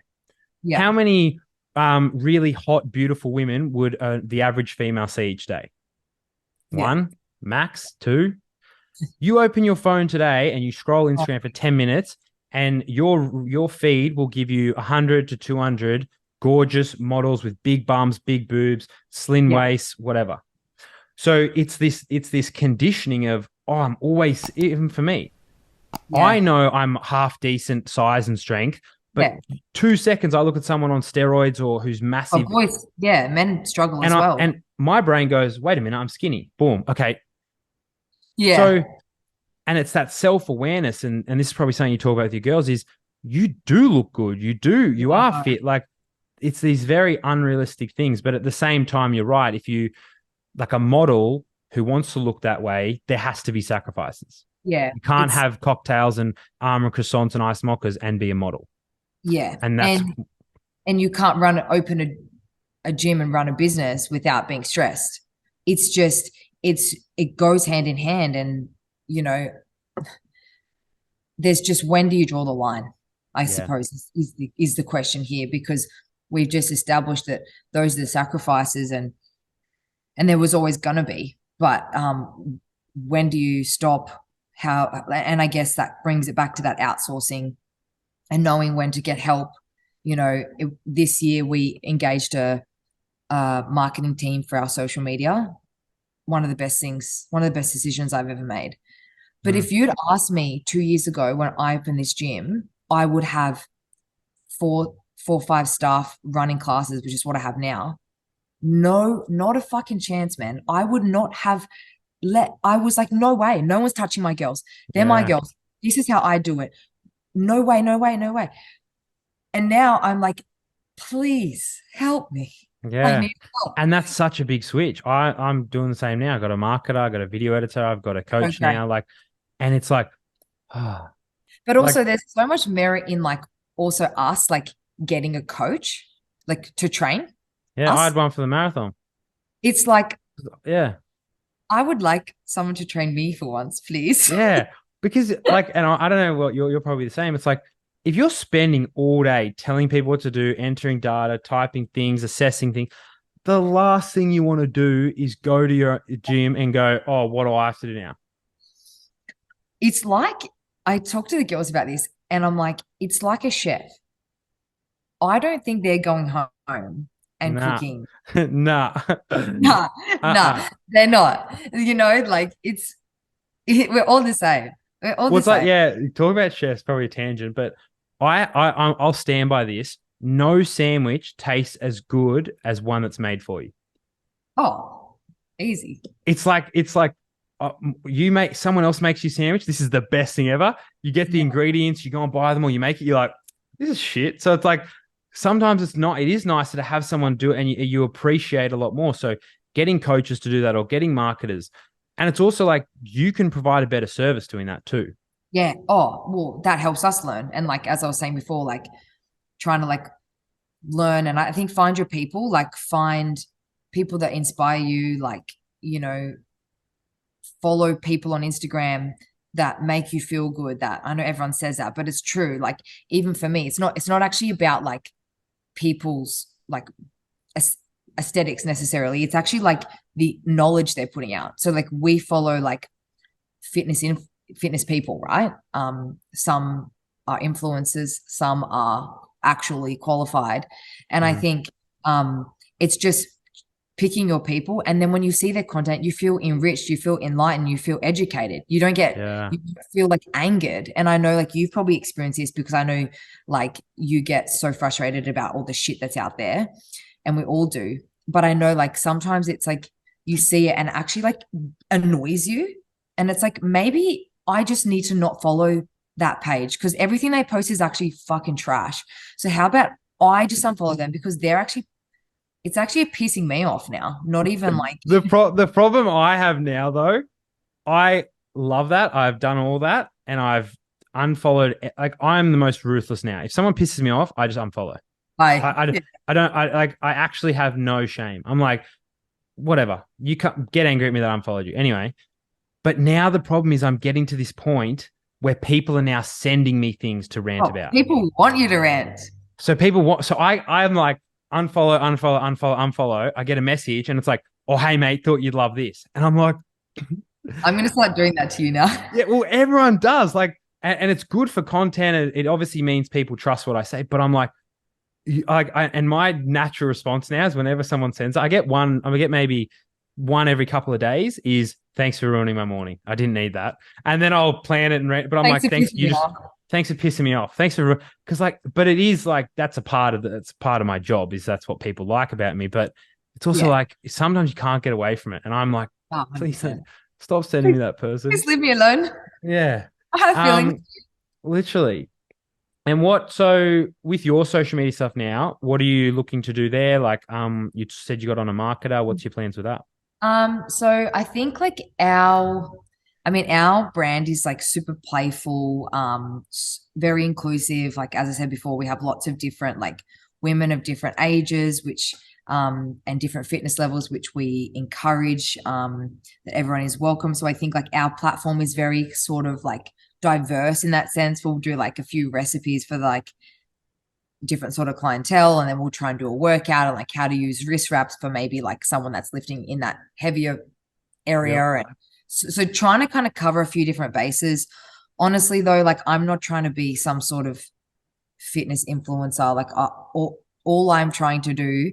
Yeah,
How many really hot, beautiful women would the average female see each day?
yeah.
One, max, two. You open your phone today and you scroll
Oh,
Instagram for 10 minutes, and your feed will give you 100 to 200 gorgeous models with big bums, big boobs, slim
yeah,
waists, whatever. So it's this conditioning of, oh, I'm always, even for me, I
yeah,
know I'm half decent size and strength, but
yeah.
2 seconds I look at someone on steroids or who's
Oh,
massive,
boys, yeah, men struggle
and
as
I
well.
and my brain goes, wait a minute, I'm skinny. Boom. Okay.
Yeah.
So, and it's that self-awareness, and this is probably something you talk about with your girls, is you do look good. You are
Yeah.
fit. Like, it's these very unrealistic things, but at the same time, you're right. If you like a model who wants to look that way, there has to be sacrifices.
Yeah.
You can't
It's
have cocktails and almond croissants and ice mochas and be a model.
yeah.
And that's
And you can't open a gym and run a business without being stressed. It's just it goes hand in hand. And you know, there's just when do you draw the line? I
yeah,
suppose is the question here, because we've just established that those are the sacrifices, and there was always gonna be. But when do you stop? How? And I guess that brings it back to that outsourcing and knowing when to get help. This year we engaged a marketing team for our social media. One of the best decisions I've ever made. But
mm,
if you'd asked me 2 years ago when I opened this gym, I would have four, 5 staff running classes, which is what I have now. No, not a fucking chance, man. I would not have I was like, no way. No one's touching my girls. They're my
yeah,
girls. This is how I do it. No way, no way, no way. And now I'm like, please help me. I
yeah.
need help.
And that's such a big switch. I'm doing the same now. I got a marketer, I got a video editor, I've got a coach
Okay.
now. Like, and it's like, ah,
But
like,
also there's so much merit in like also us like getting a coach like to train
yeah, I
us.
had one for the marathon.
It's like
Yeah,
I would like someone to train me for once, please.
yeah. Because like, and I don't know what you're probably the same. It's like if you're spending all day telling people what to do, entering data, typing things, assessing things, the last thing you want to do is go to your gym and go, oh, what do I have to do now?
It's like I talk to the girls about this and I'm like, it's like a chef. I don't think they're going home and
Nah,
cooking.
nah,
Nah, nah,
uh-uh.
they're not. Like we're all the same. We're all
Well,
the
it's like,
same.
yeah, talking about chefs, probably a tangent, but I'll stand by this. No sandwich tastes as good as one that's made for you.
Oh, easy.
It's like uh, you make someone else makes you a sandwich. This is the best thing ever. You get the
Yeah.
ingredients, you go and buy them, or you make it. You're like, this is shit. So it's like sometimes it's not. It is nicer to have someone do it, and you appreciate a lot more. So getting coaches to do that, or getting marketers, and it's also like you can provide a better service doing that too.
Yeah. Oh, well, that helps us learn. And like as I was saying before, like trying to like learn and I think find your people, like find people that inspire you, like, you know, follow people on Instagram that make you feel good. That I know everyone says that, but it's true. Like even for me, it's not actually about like people's like aesthetics necessarily. It's actually like the knowledge they're putting out. So like we follow like fitness people, right? Some are influencers, some are actually qualified, and I
Mm,
think it's just picking your people, and then when you see their content, you feel enriched, you feel enlightened, you feel educated.
yeah.
You feel like angered, and I know like you've probably experienced this because I know like you get so frustrated about all the shit that's out there, and we all do. But I know like sometimes it's like you see it and actually like annoys you. And it's like, maybe I just need to not follow that page because everything they post is actually fucking trash. So how about I just unfollow them because it's actually pissing me off now. Not even like,
The problem I have now though, I love that. I've done all that and I've unfollowed. Like I'm the most ruthless now. If someone pisses me off, I just unfollow. I, I, I don't, I actually have no shame. I'm like, whatever. You can't get angry at me that I unfollowed you. Anyway, but now the problem is I'm getting to this point where people are now sending me things to rant
Oh,
about.
people want you to rant.
So people want, so I'm like, unfollow, unfollow, unfollow, unfollow. I get a message and it's like, oh, hey, mate, thought you'd love this. And I'm like,
I'm going to start doing that to you now.
yeah, well, everyone does. Like, and it's good for content. It obviously means people trust what I say, but I'm like, and my natural response now is whenever someone sends, I get one, I get maybe one every couple of days is thanks for ruining my morning. I didn't need that. And then I'll plan it but I'm
Thanks
like,
for
thanks.
pissing me off.
Thanks for pissing me off. Thanks for, because like, but it is like, that's a part of it's part of my job is that's what people like about me. But it's also
Yeah.
like, sometimes you can't get away from it. And I'm like,
Oh,
please
100%.
stop sending me that person.
Just leave me alone.
Yeah.
I have feelings.
Literally. And so with your social media stuff now, what are you looking to do there? Like, you said you got on a marketer. What's your plans with that?
So I think like our brand is like super playful, very inclusive. Like as I said before, we have lots of different like women of different ages, which and different fitness levels, which we encourage that everyone is welcome. So I think like our platform is very sort of like diverse in that sense. We'll do like a few recipes for like different sort of clientele, and then we'll try and do a workout on like how to use wrist wraps for maybe like someone that's lifting in that heavier area.
Yep.
And so trying to kind of cover a few different bases. Honestly though, like I'm not trying to be some sort of fitness influencer. Like all I'm trying to do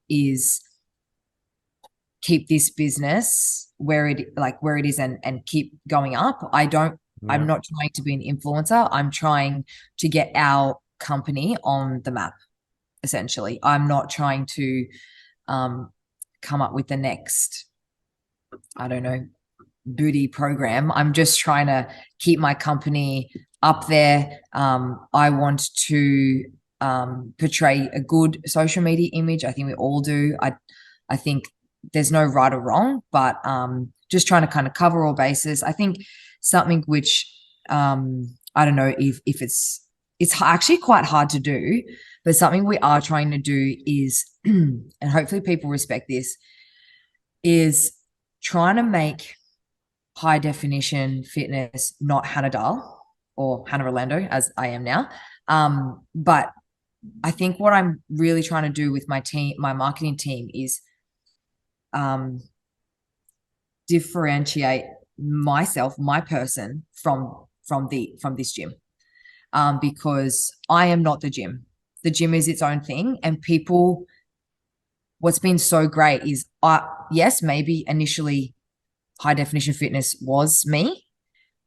is keep this business where it is and keep going up. I'm
Yep.
not trying to be an influencer. I'm trying to get our company on the map, essentially. I'm not trying to come up with the next, I don't know, booty program. I'm just trying to keep my company up there. I want to portray a good social media image. I think we all do. I think there's no right or wrong, but just trying to kind of cover all bases. I think something which I don't know if it's actually quite hard to do, but something we are trying to do is, and hopefully people respect this, is trying to make high definition fitness not Hannah Dahl or Hannah Orlando as I am now. But I think what I'm really trying to do with my team, my marketing team, is differentiate myself, my person, from this gym, because I am not the gym. The gym is its own thing, and people. What's been so great is, yes, maybe initially high definition fitness was me,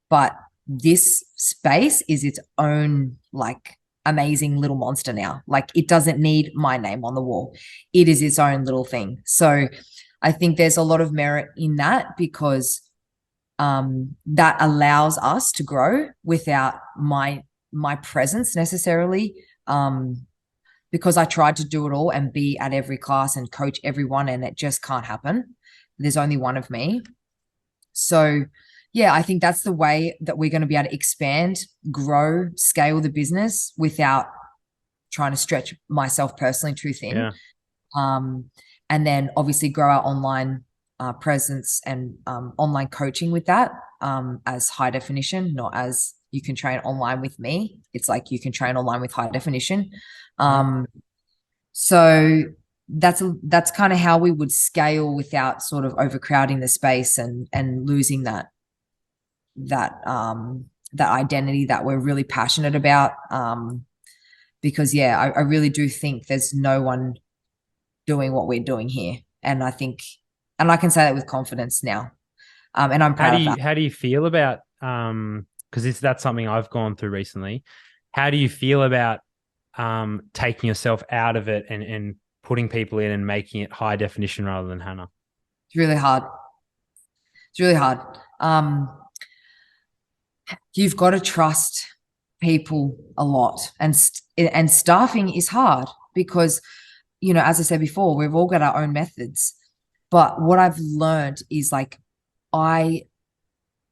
but this space is its own like amazing little monster now. Like it doesn't need my name on the wall. It is its own little thing. So I think there's a lot of merit in that, because that allows us to grow without my presence necessarily. Because I tried to do it all and be at every class and coach everyone, and it just can't happen. There's only one of me. So yeah, I think that's the way that we're going to be able to expand, grow, scale the business without trying to stretch myself personally too thin.
Yeah.
And then obviously grow our online presence and online coaching with that as high definition, not as you can train online with me. It's like you can train online with high definition. So that's kind of how we would scale without sort of overcrowding the space and losing that identity that we're really passionate about. Because yeah, I really do think there's no one doing what we're doing here. And I think, and I can say that with confidence now. And I'm proud of that.
How do you feel about, because that's something I've gone through recently. How do you feel about taking yourself out of it and putting people in and making it high definition rather than Hannah?
It's really hard. It's really hard. You've got to trust people a lot, and staffing is hard because, you know, as I said before, we've all got our own methods. But what I've learned is like, I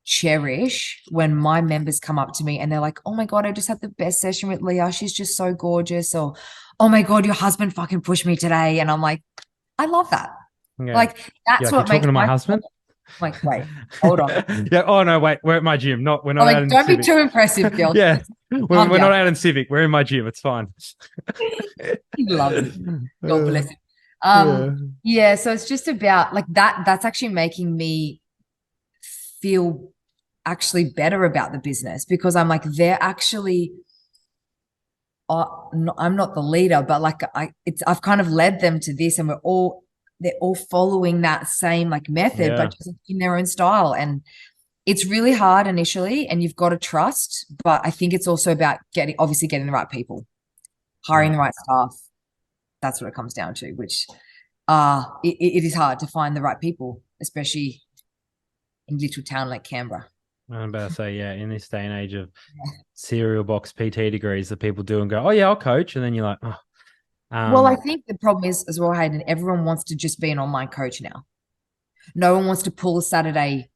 cherish when my members come up to me and they're like, oh my God, I just had the best session with Leah. She's just so gorgeous. Or, oh my God, your husband fucking pushed me today. And I'm like, I love that.
Yeah.
Like, that's
You're
what makes
talking to my
my
husband?
like, wait, hold on.
Yeah. Oh no, wait. We're at my gym. We're
I'm
not out
like,
in
don't be
Civic.
too impressive, girl.
Yeah.
Calm
We're not
down.
out in Civic. We're in my gym. It's fine.
He loves it. God
Uh,
bless him.
yeah.
Yeah, so it's just about like that. That's actually making me feel actually better about the business because I'm like, they're actually I'm not the leader, but like I've kind of led them to this, and they're all following that same like method,
Yeah.
but just in their own style. And it's really hard initially, and you've got to trust. But I think it's also about obviously getting the right people, hiring
Yeah.
the right staff. That's what it comes down to. Which it is hard to find the right people, especially in a little town like Canberra.
I'm about to say, yeah, in this day and age of cereal box PT degrees that people do and go, oh, yeah, I'll coach. And then you're like, oh.
Well, I think the problem is as well, Hayden, everyone wants to just be an online coach now. No one wants to pull a Saturday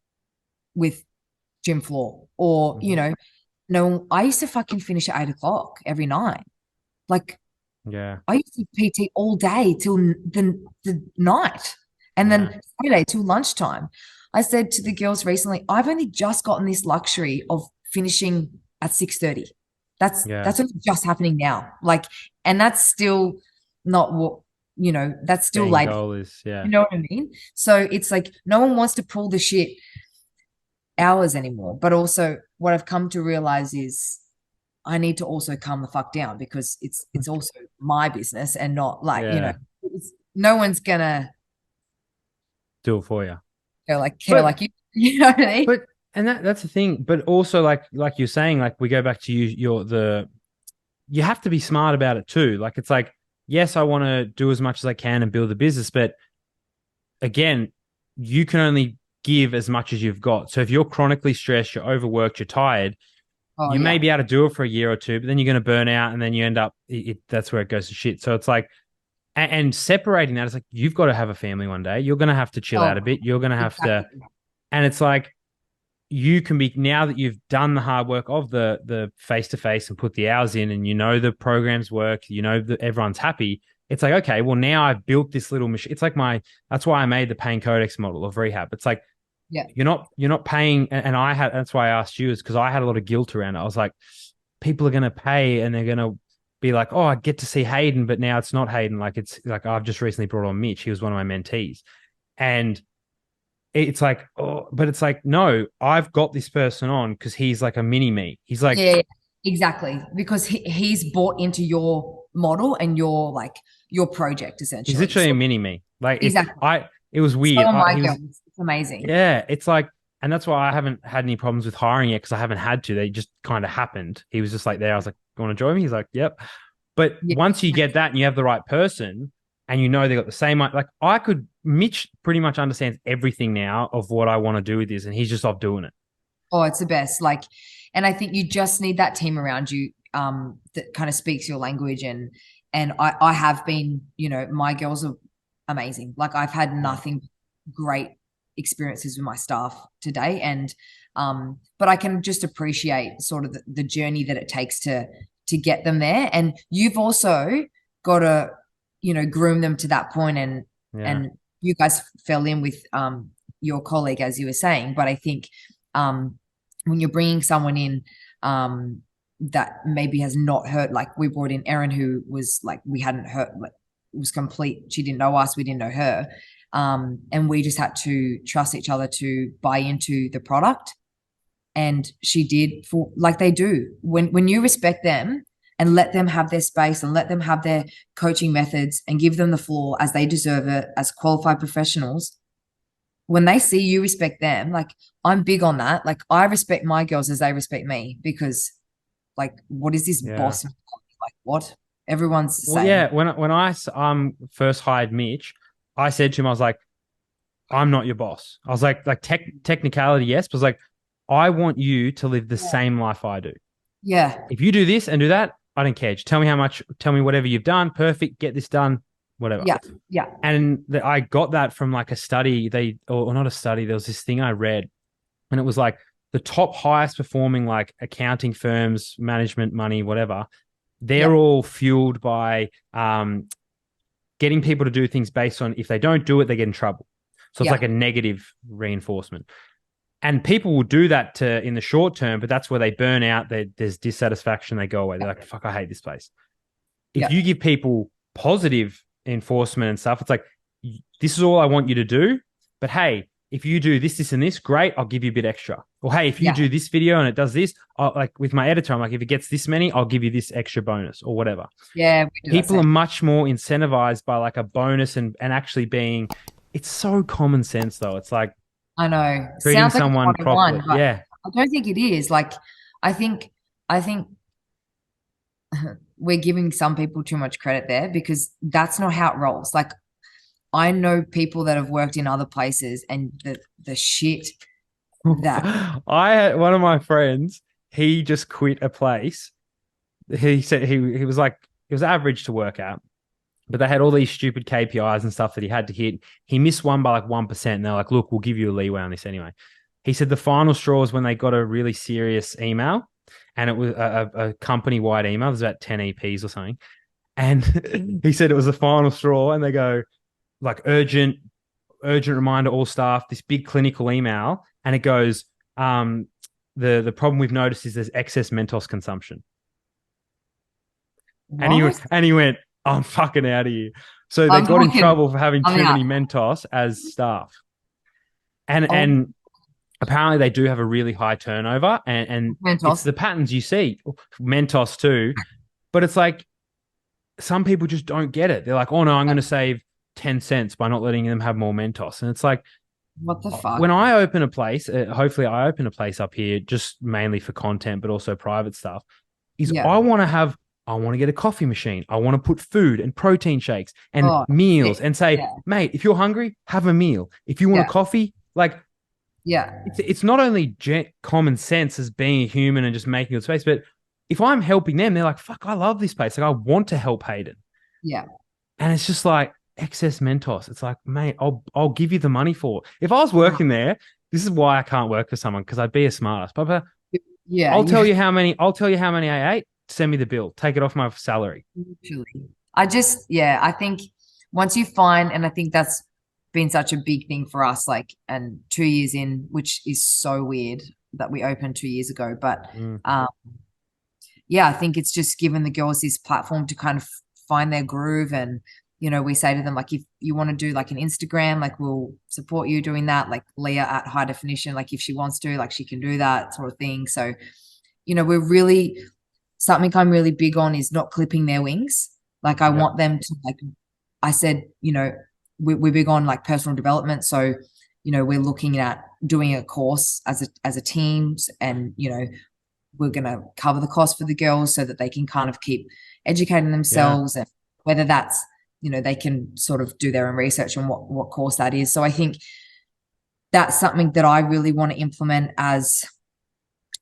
with gym floor or, no, I used to fucking finish at 8 o'clock every night. Like,
yeah,
I used to PT all day till the night and then Saturday till lunchtime. I said to the girls recently, I've only just gotten this luxury of finishing at 6:30. That's only just happening now. Like, and that's still not what, that's still
the
late.
goal is, yeah.
You know what I mean? So it's like no one wants to pull the shit hours anymore. But also what I've come to realize is I need to also calm the fuck down because it's also my business and not like, no one's gonna
do it for you.
Care like you. You know what I mean?
But and that's the thing. But also like you're saying, like we go back to you have to be smart about it too. Like it's like, yes, I want to do as much as I can and build the business, but again, you can only give as much as you've got. So if you're chronically stressed, you're overworked, you're tired, you may be able to do it for a year or two, but then you're going to burn out and then you end up, that's where it goes to shit. So it's like, and separating that, it's like, you've got to have a family one day. You're going to have to chill out a bit. You're going to have to, and it's like, you can be, now that you've done the hard work of the face-to-face and put the hours in and the programs work, that everyone's happy. It's like, okay, well now I've built this little machine. It's like that's why I made the Pain Codex model of rehab. It's like, you're not paying. And that's why I asked you, is because I had a lot of guilt around it. I was like, people are going to pay and they're going to be like, oh, I get to see Hayden, but now it's not Hayden. Like, it's like, I've just recently brought on Mitch. He was one of my mentees. And it's like, oh, but it's like, no, I've got this person on because he's like a mini me. He's like,
yeah, exactly. Because he's bought into your model and your project essentially.
He's literally a mini me. Like,
exactly.
It was weird.
It's amazing.
Yeah. It's like, and that's why I haven't had any problems with hiring yet, because I haven't had to. They just kind of happened. He was just like there. I was like, you want to join me? He's like, yep. But once you get that and you have the right person and they got the same, like Mitch pretty much understands everything now of what I want to do with this, and he's just off doing it.
Oh, it's the best. Like, and I think you just need that team around you that kind of speaks your language. And I have been, my girls are amazing. Like, I've had nothing great experiences with my staff today. And but I can just appreciate sort of the journey that it takes to get them there. And you've also got to, groom them to that point. And you guys fell in with your colleague, as you were saying. But I think when you're bringing someone in that maybe has not heard, like we brought in Erin, who was like, we hadn't heard, like, it was complete. She didn't know us. We didn't know her. And we just had to trust each other to buy into the product. And she did, for like they do. When you respect them and let them have their space and let them have their coaching methods and give them the floor as they deserve it as qualified professionals, when they see you respect them, like I'm big on that. Like I respect my girls as they respect me, because like, what is this boss? Like what? Everyone's the same.
Yeah. When I first hired Mitch, I said to him, I was like, I'm not your boss. I was like technicality, yes, but I was like, I want you to live the same life I do.
Yeah.
If you do this and do that, I don't care. Just tell me how much, tell me whatever you've done. Perfect. Get this done. Whatever.
Yeah. Yeah.
And I got that from like a study. Or not a study. There was this thing I read, and it was like, the top highest performing like accounting firms, management, money, whatever, they're
Yeah.
all fueled by getting people to do things based on if they don't do it, they get in trouble. So it's
Yeah.
like a negative reinforcement. And people will do that to in the short term, but that's where they burn out. There's dissatisfaction. They go away. They're like, fuck, I hate this place. If
Yeah.
you give people positive enforcement and stuff, it's like, this is all I want you to do. But hey, if you do this, this, and this, great, I'll give you a bit extra. Or hey, if you
Yeah.
do this video and it does this, like with my editor, I'm like, if it gets this many, I'll give you this extra bonus or whatever.
Yeah. We do that
People are
same.
much more incentivized by like a bonus and actually being, it's so common sense though. It's like
I know.
treating
Sounds like it's
someone
one in one,
properly.
but
Yeah.
I don't think it is. Like, I think, I think we're giving some people too much credit there because that's not how it rolls. Like, I know people that have worked in other places and the shit that
I had one of my friends, he just quit a place. He said he was like, it was average to work at, but they had all these stupid KPIs and stuff that he had to hit. He missed one by like 1%. And they're like, look, we'll give you a leeway on this anyway. He said the final straw was when they got a really serious email, and it was a company wide email. There's about 10 EPs or something. And he said it was the final straw, and they go, like, urgent reminder, all staff, this big clinical email. And it goes, the problem we've noticed is there's excess Mentos consumption.
what?
And he went, I'm fucking out of here. So they
I'm
got in
talking.
trouble for having
I'm
too
out.
many Mentos as staff. And
Oh,
apparently they do have a really high turnover, and it's
Mentos.
the patterns you see. Mentos too. But it's like some people just don't get it. They're like, oh no, I'm going to save 10 cents by not letting them have more Mentos. And it's like,
What the fuck?
when I open a place, hopefully I open a place up here just mainly for content, but also private stuff, is
Yeah.
I want to get a coffee machine. I want to put food and protein shakes and
Oh,
meals and say,
yeah.
mate, if you're hungry, have a meal. If you want
Yeah.
a coffee, like
Yeah.
it's not only common sense as being a human and just making good space, but if I'm helping them, they're like, fuck, I love this place. Like I want to help Hayden.
Yeah.
And it's just like excess Mentos. It's like, mate, I'll give you the money for it. If I was working there, this is why I can't work for someone, because I'd be a smartass. But
Yeah.
I'll tell you how many I ate. Send me the bill. Take it off my salary.
Literally. I think once you find, and I think that's been such a big thing for us, like, and 2 years in, which is so weird that we opened 2 years ago, but yeah, I think it's just given the girls this platform to kind of find their groove. And, we say to them, like, if you want to do like an Instagram, like we'll support you doing that, like Leah at High Definition, like if she wants to, like she can do that sort of thing. So, we're really, something I'm really big on is not clipping their wings. Like I want them to, like I said, we're big on like personal development. So, we're looking at doing a course as a team, and, we're going to cover the cost for the girls so that they can kind of keep educating themselves, and whether that's, they can sort of do their own research on what course that is. So I think that's something that I really want to implement as,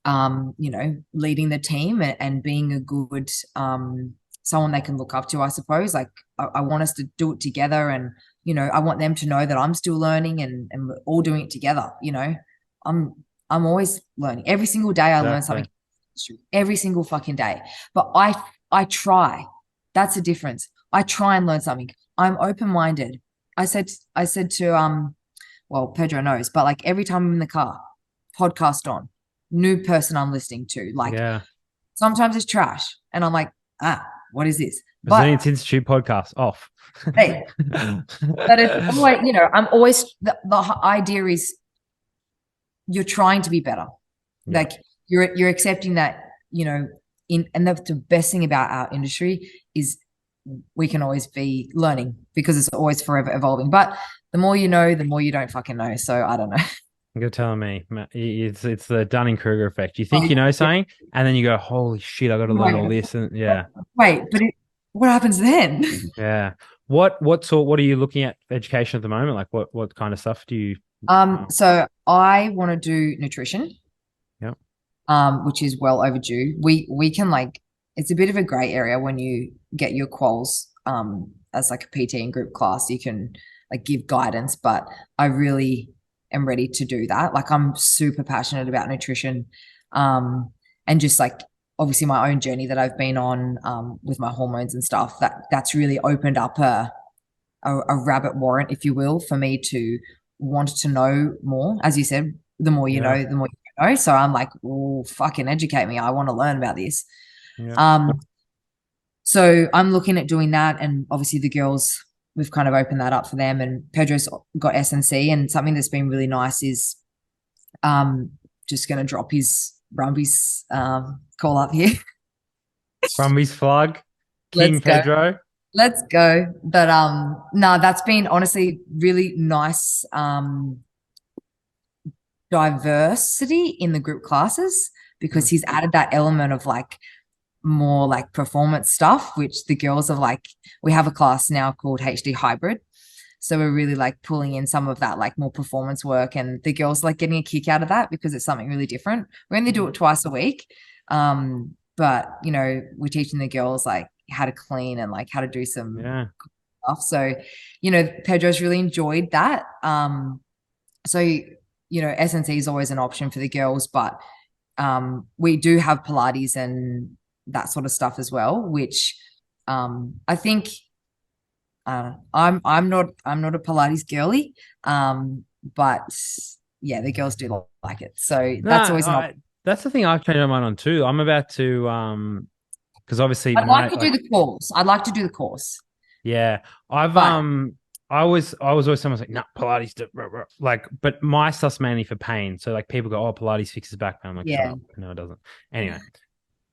leading the team and being a good, someone they can look up to, I suppose. Like I want us to do it together, and, I want them to know that I'm still learning, and we're all doing it together. I'm always learning. Every single day I learn something, every single fucking day. But I try. That's the difference. I try and learn something. I'm open-minded. I said to well, Pedro knows, but like every time I'm in the car, podcast on, new person I'm listening to. Like sometimes it's trash, and I'm like, what is this?
Resilience Institute podcast off.
Hey, but it's always, I'm always the idea is you're trying to be better. Like you're accepting that, and the best thing about our industry is we can always be learning because it's always forever evolving. But the more you know, the more you don't fucking know. So I don't know.
You're telling me it's the Dunning-Kruger effect. You think you know something, and then you go, "Holy shit, I got to learn all this." And
wait, but what happens then?
Yeah. What are you looking at for education at the moment? Like what kind of stuff do you?
So I want to do nutrition.
Yep.
Which is well overdue. We can, like, it's a bit of a gray area when you get your quals as like a PT and group class. You can like give guidance, but I really am ready to do that. Like I'm super passionate about nutrition, and just like obviously my own journey that I've been on with my hormones and stuff. That's really opened up a rabbit warrant, if you will, for me to want to know more. As you said, the more you
Yeah.
know, the more you know. So I'm like, oh, fucking educate me. I want to learn about this.
Yeah.
So I'm looking at doing that, and obviously the girls, we've kind of opened that up for them. And Pedro's got S&C, and something that's been really nice is just going to drop his Brumbies call up here.
Brumbies plug, King
Let's go.
Pedro.
Let's go. But no, that's been honestly really nice diversity in the group classes, because he's added that element of like more like performance stuff, which the girls are like, we have a class now called HD Hybrid. So we're really like pulling in some of that like more performance work, and the girls like getting a kick out of that because it's something really different. We only do it twice a week. But you know, we're teaching the girls like how to clean and like how to do some stuff. So, you know, Pedro's really enjoyed that. So, you know, S&C is always an option for the girls, but we do have Pilates and that sort of stuff as well, which I think I'm not a Pilates girly, but yeah, the girls do like it. So that's always an option.
That's the thing I've changed my mind on too. I'm about to because obviously
I'd like to do the course. I'd like to do the course.
Yeah, I've
But
I was always someone's like, nah, Pilates like, but my stuff's mainly for pain. So like people go, oh, Pilates fixes back pain. I'm like, shut up. No, it doesn't. Anyway,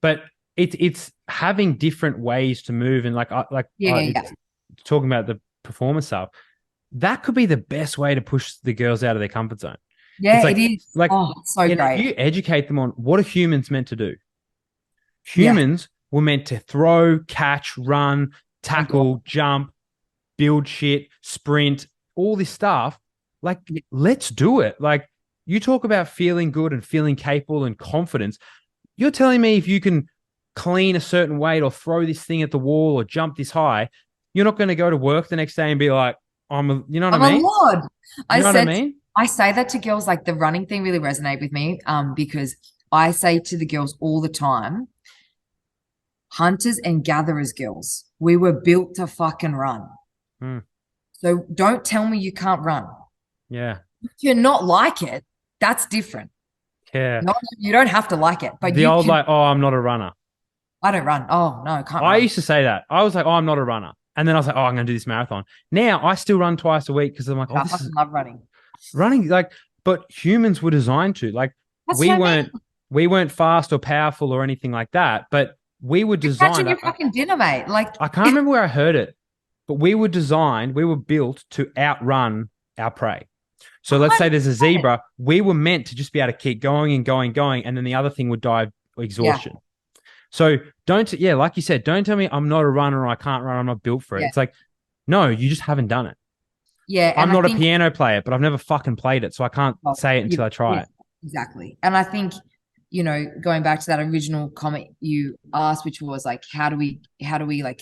but it's having different ways to move, and like talking about the performance stuff, that could be the best way to push the girls out of their comfort zone.
Yeah,
like,
it is.
Like,
oh, so great.
If you educate them on what are humans meant to do, humans were meant to throw, catch, run, tackle, jump, build shit, sprint, all this stuff. Like, let's do it. Like, you talk about feeling good and feeling capable and confidence. You're telling me if you can clean a certain weight or throw this thing at the wall or jump this high, you're not going to go to work the next day and be like, you know what I mean?
I'm a lord.
You know what I mean?
I say that to girls, like the running thing really resonated with me, because I say to the girls all the time, hunters and gatherers girls, we were built to fucking run. So don't tell me you can't run.
Yeah.
If you're not like it, that's different.
Yeah.
You don't have to like it. But
the old like, oh, I'm not a runner.
I don't run. Oh, no, I can't
I
run.
used to say that. I was like, oh, I'm not a runner. And then I was like, oh, I'm going to do this marathon. Now I still run twice a week because I'm like,
I fucking love running.
Running, like, but humans were designed to. Like, we weren't fast or powerful or anything like that, but we were designed.
Catching your fucking dinner, mate. Like,
I can't remember where I heard it, but we were built to outrun our prey. So let's say there's a zebra, we were meant to just be able to keep going and going, and then the other thing would die of exhaustion. Yeah. So like you said, don't tell me I'm not a runner or I can't run, I'm not built for it. It's like, no, you just haven't done it.
Yeah.
I'm not a piano player, but I've never fucking played it, so I can't say it until I try it.
Exactly. And I think, you know, going back to that original comment you asked, which was like, how do we like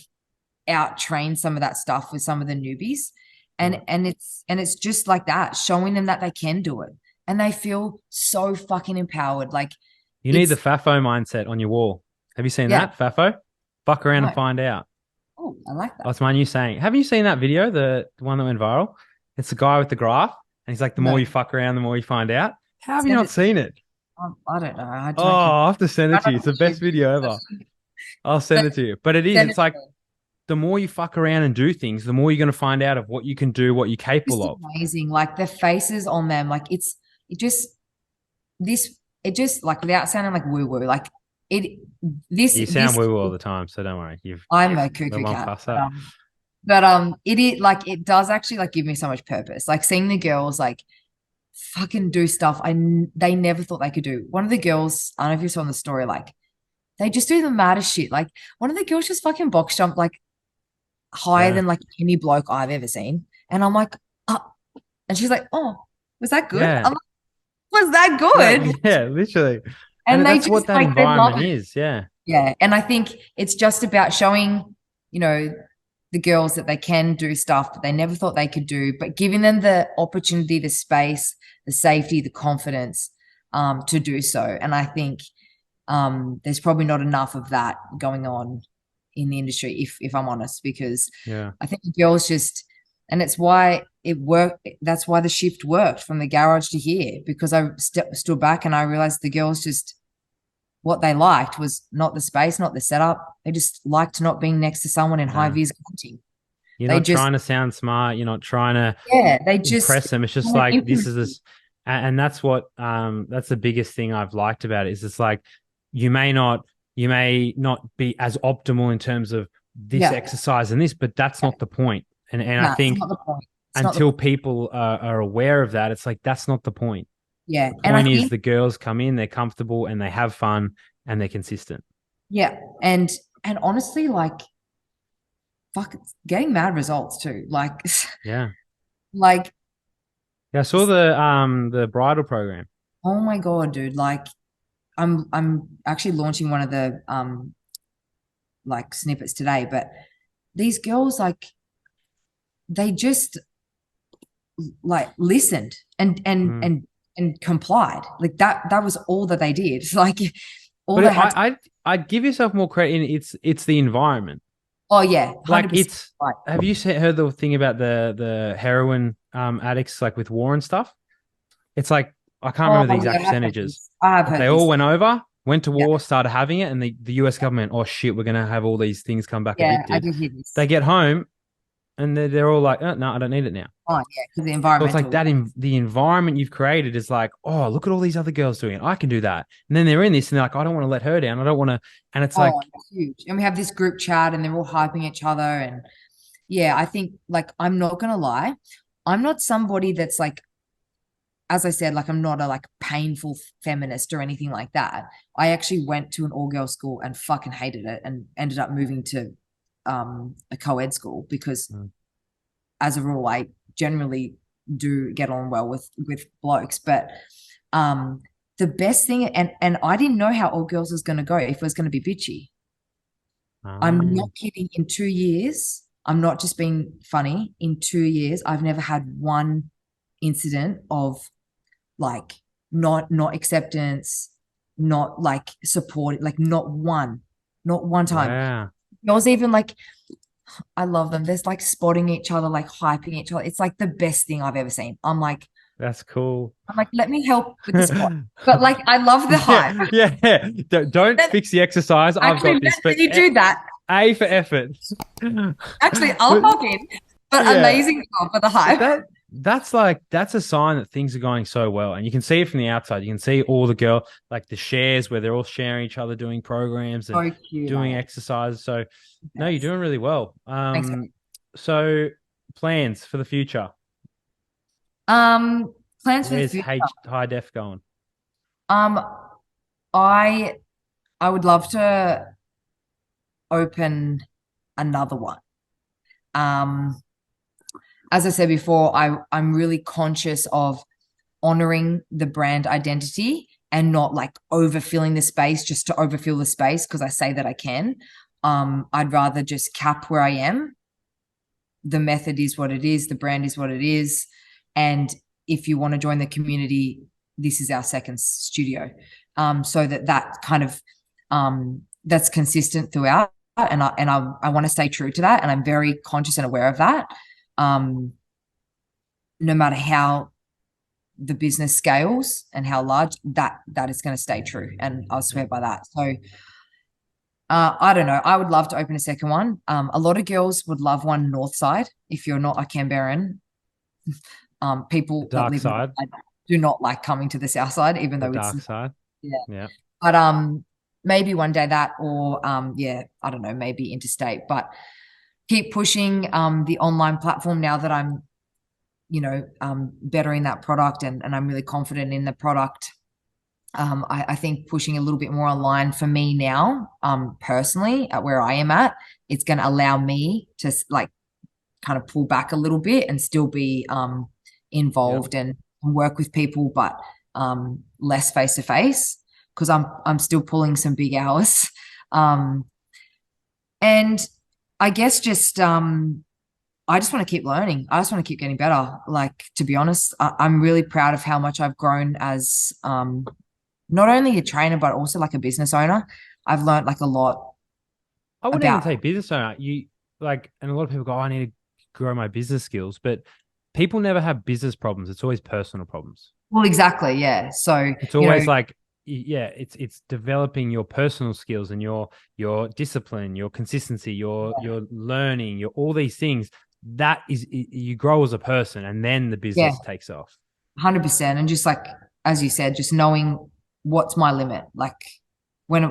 out train some of that stuff with some of the newbies? And it's just like that, showing them that they can do it, and they feel so fucking empowered. Like,
you need the FAFO mindset on your wall. Have you seen that? FAFO? Fuck around and find out.
Oh, I like that.
That's my new saying. Have you seen that video, the one that went viral? It's the guy with the graph, and he's like, the more you fuck around, the more you find out. How have you not seen it?
I don't know.
I'll have to send it to you. It's the best video ever. I'll send it to you. But it is. It's like, the more you fuck around and do things, the more you're going to find out of what you can do, what you're capable of.
Amazing. Like the faces on them, like it just like, without sounding like woo woo, like you
sound woo woo all the time, so don't worry.
I'm a cuckoo cat. But it does actually like give me so much purpose. Like seeing the girls like fucking do stuff they never thought they could do. One of the girls, I don't know if you saw in the story, like they just do the maddest shit. Like one of the girls just fucking box jumped like higher than like any bloke I've ever seen. And I'm like, oh. And she's like, oh, was that good? I'm like, was that good?
Yeah, literally.
And
that's what that environment is. Yeah.
Yeah. And I think it's just about showing, you know, the girls that they can do stuff that they never thought they could do, but giving them the opportunity, the space, the safety, the confidence to do so. And I think there's probably not enough of that going on in the industry, if I'm honest, because I think the girls just, and it's why it worked. That's why the shift worked from the garage to here, because I stood back and I realized the girls just, what they liked was not the space, not the setup. They just liked not being next to someone in high vis hunting.
You're not trying to sound smart. You're not trying to
they just
impress them. It's just like, this is this. And that's what, that's the biggest thing I've liked about it, is it's like, you may not be as optimal in terms of this exercise and this, but that's not the point. And I think until people are aware of that, it's like, that's not the point.
Yeah.
The point is the girls come in, they're comfortable and they have fun and they're consistent.
Yeah. And honestly, like, fuck, it's getting mad results too. Like,
yeah.
Like,
yeah, I saw the bridal program.
Oh my God, dude. Like, I'm actually launching one of the like snippets today, but these girls, like, they just like listened and complied. Like that was all that they did. Like all they had
I'd give yourself more credit. It's the environment.
Oh yeah, 100%.
Like it's
right.
Have you heard the thing about the heroin addicts, like with war and stuff? It's like, I can't remember the exact percentages. They all went to war, started having it, and the US government, oh shit, we're gonna have all these things come back addicted.
I did hear this.
They get home and they're all like, oh, no, I don't need it now.
Oh yeah, because the environment.
So it's like that. The environment you've created is like, oh, look at all these other girls doing it. I can do that. And then they're in this and they're like, I don't want to let her down. I don't want to. And it's like
huge. And we have this group chat and they're all hyping each other. And yeah, I think, like, I'm not gonna lie, I'm not somebody that's like, as I said, like, I'm not a like painful feminist or anything like that. I actually went to an all-girls school and fucking hated it and ended up moving to a co-ed school because as a rule, I generally do get on well with blokes. But the best thing, and I didn't know how all girls was going to go, if it was going to be bitchy. I'm not kidding. In 2 years, I'm not just being funny. In 2 years, I've never had one incident of like not acceptance, not like support, like not one time.
Wow.
I was even like, I love them. There's like spotting each other, like hyping each other. It's like the best thing I've ever seen. I'm like,
that's cool.
I'm like, let me help with the spot. But like, I love the hype.
Yeah. Don't fix the exercise. I've got this.
But you do that.
A for effort.
Actually, I'll log in. But amazing job for the hype.
That's a sign that things are going so well. And you can see it from the outside. You can see all the girl, like the shares where they're all sharing each other, doing programs and doing exercises. So no, you're doing really well.
Thanks,
so plans for the future.
Plans for the future.
Where's high def going?
I would love to open another one. As I said before, I'm really conscious of honoring the brand identity and not like overfilling the space just to overfill the space because I say that I can. I'd rather just cap where I am. The method is what it is. The brand is what it is. And if you want to join the community, this is our second studio. So that kind of that's consistent throughout. And I want to stay true to that. And I'm very conscious and aware of that. No matter how the business scales and how large, that is going to stay true. And I'll swear by that. So I don't know. I would love to open a second one. A lot of girls would love one north side. If you're not a Canberran, people that live
side
do not like coming to the south side, even though
dark
it's
side. Yeah.
But maybe one day that, or I don't know, maybe interstate. But keep pushing the online platform now that I'm, bettering that product and I'm really confident in the product. I think pushing a little bit more online for me now, personally, at where I am at, it's going to allow me to like kind of pull back a little bit and still be involved and work with people, but less face to face because I'm still pulling some big hours. And I guess just I just want to keep learning. I just want to keep getting better. Like, to be honest, I'm really proud of how much I've grown as not only a trainer but also like a business owner. I've learned like a lot
I wouldn't even
about.
say business owner. You like, and a lot of people go, "Oh, I need to grow my business skills," but people never have business problems. It's always personal problems.
Well, exactly, yeah. So,
It's
you know,
always like, yeah, it's developing your personal skills and your discipline, your consistency, your learning, your all these things. That is, you grow as a person, and then the
yeah,
business takes off.
100%. And just like as you said, just knowing what's my limit. Like when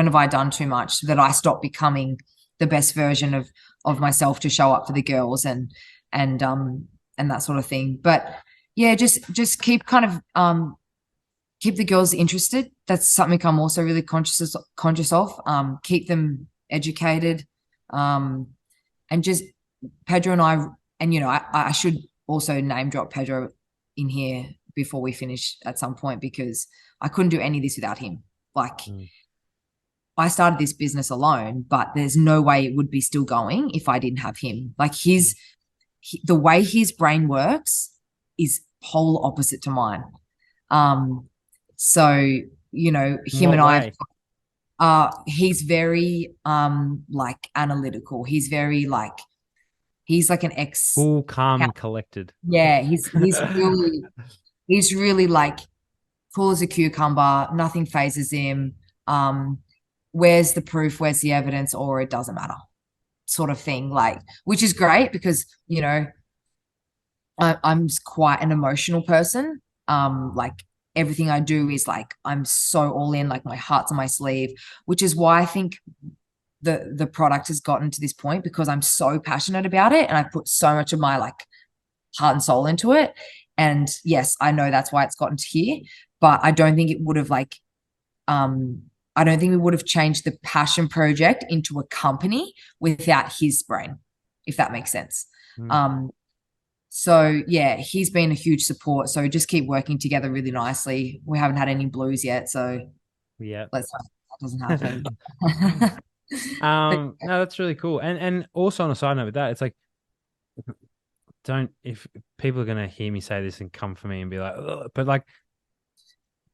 have I done too much that I stop becoming the best version of myself to show up for the girls and that sort of thing. But yeah, just keep kind of keep the girls interested. That's something I'm also really conscious of. Keep them educated. Um, and just Pedro and I, and I should also name drop Pedro in here before we finish at some point because I couldn't do any of this without him. Like
Mm.
I started this business alone, but there's no way it would be still going if I didn't have him. Like the way his brain works is polar opposite to mine. Um, so
In
him
what
and I,
way?
he's very like analytical. He's like an ex.
Cool, calm, and collected.
Yeah, he's really like cool as a cucumber. Nothing phases him. Um, where's the proof? Where's the evidence? Or it doesn't matter, sort of thing. Like, which is great because I'm quite an emotional person. Like everything I do is like I'm so all in. Like my heart's on my sleeve, which is why I think the product has gotten to this point because I'm so passionate about it and I put so much of my like heart and soul into it. And yes, I know that's why it's gotten to here, but I don't think it would have like I don't think we would have changed the passion project into a company without his brain, if that makes sense.
Mm.
So yeah, he's been a huge support. So just keep working together really nicely. We haven't had any blues yet, so
Yeah.
let's hope that doesn't happen. But
No, that's really cool. And also on a side note with that, it's like, don't, if people are gonna hear me say this and come for me and be like, "Ugh," but like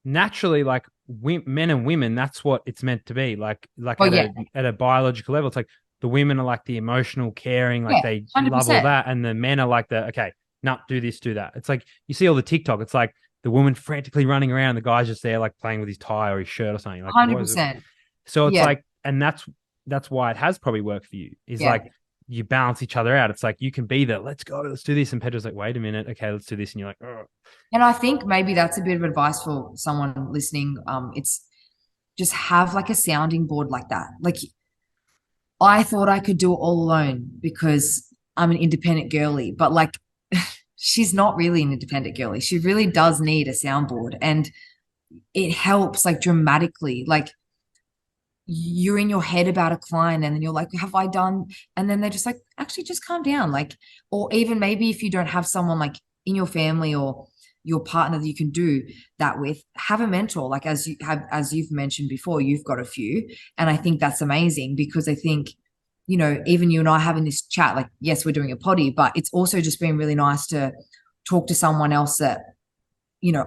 naturally, like men and women, that's what it's meant to be. Like
oh
at
yeah,
a biological level, it's like the women are like the emotional, caring, like
yeah,
they love all
100%.
that, and the men are like the okay, no, do this, do that. It's like you see all the TikTok. It's like the woman frantically running around, the guy's just there like playing with his tie or his shirt or something. Like what is it?
100%.
So it's
Yeah,
like, and that's why it has probably worked for you. Is
yeah.
like you balance each other out. It's like you can be the let's go, let's do this, and Pedro's like, wait a minute, okay, let's do this, and you're like, oh,
And I think maybe that's a bit of advice for someone listening. It's just have like a sounding board like that. Like I thought I could do it all alone because I'm an independent girly, but like she's not really an independent girly. She really does need a soundboard and it helps like dramatically. Like you're in your head about a client and then you're like, have I done? And then they're just like, actually, just calm down. Like, or even maybe if you don't have someone like in your family or your partner that you can do that with, have a mentor. Like as you've mentioned before, you've got a few. And I think that's amazing because I think, even you and I having this chat, like, yes, we're doing a potty, but it's also just been really nice to talk to someone else that,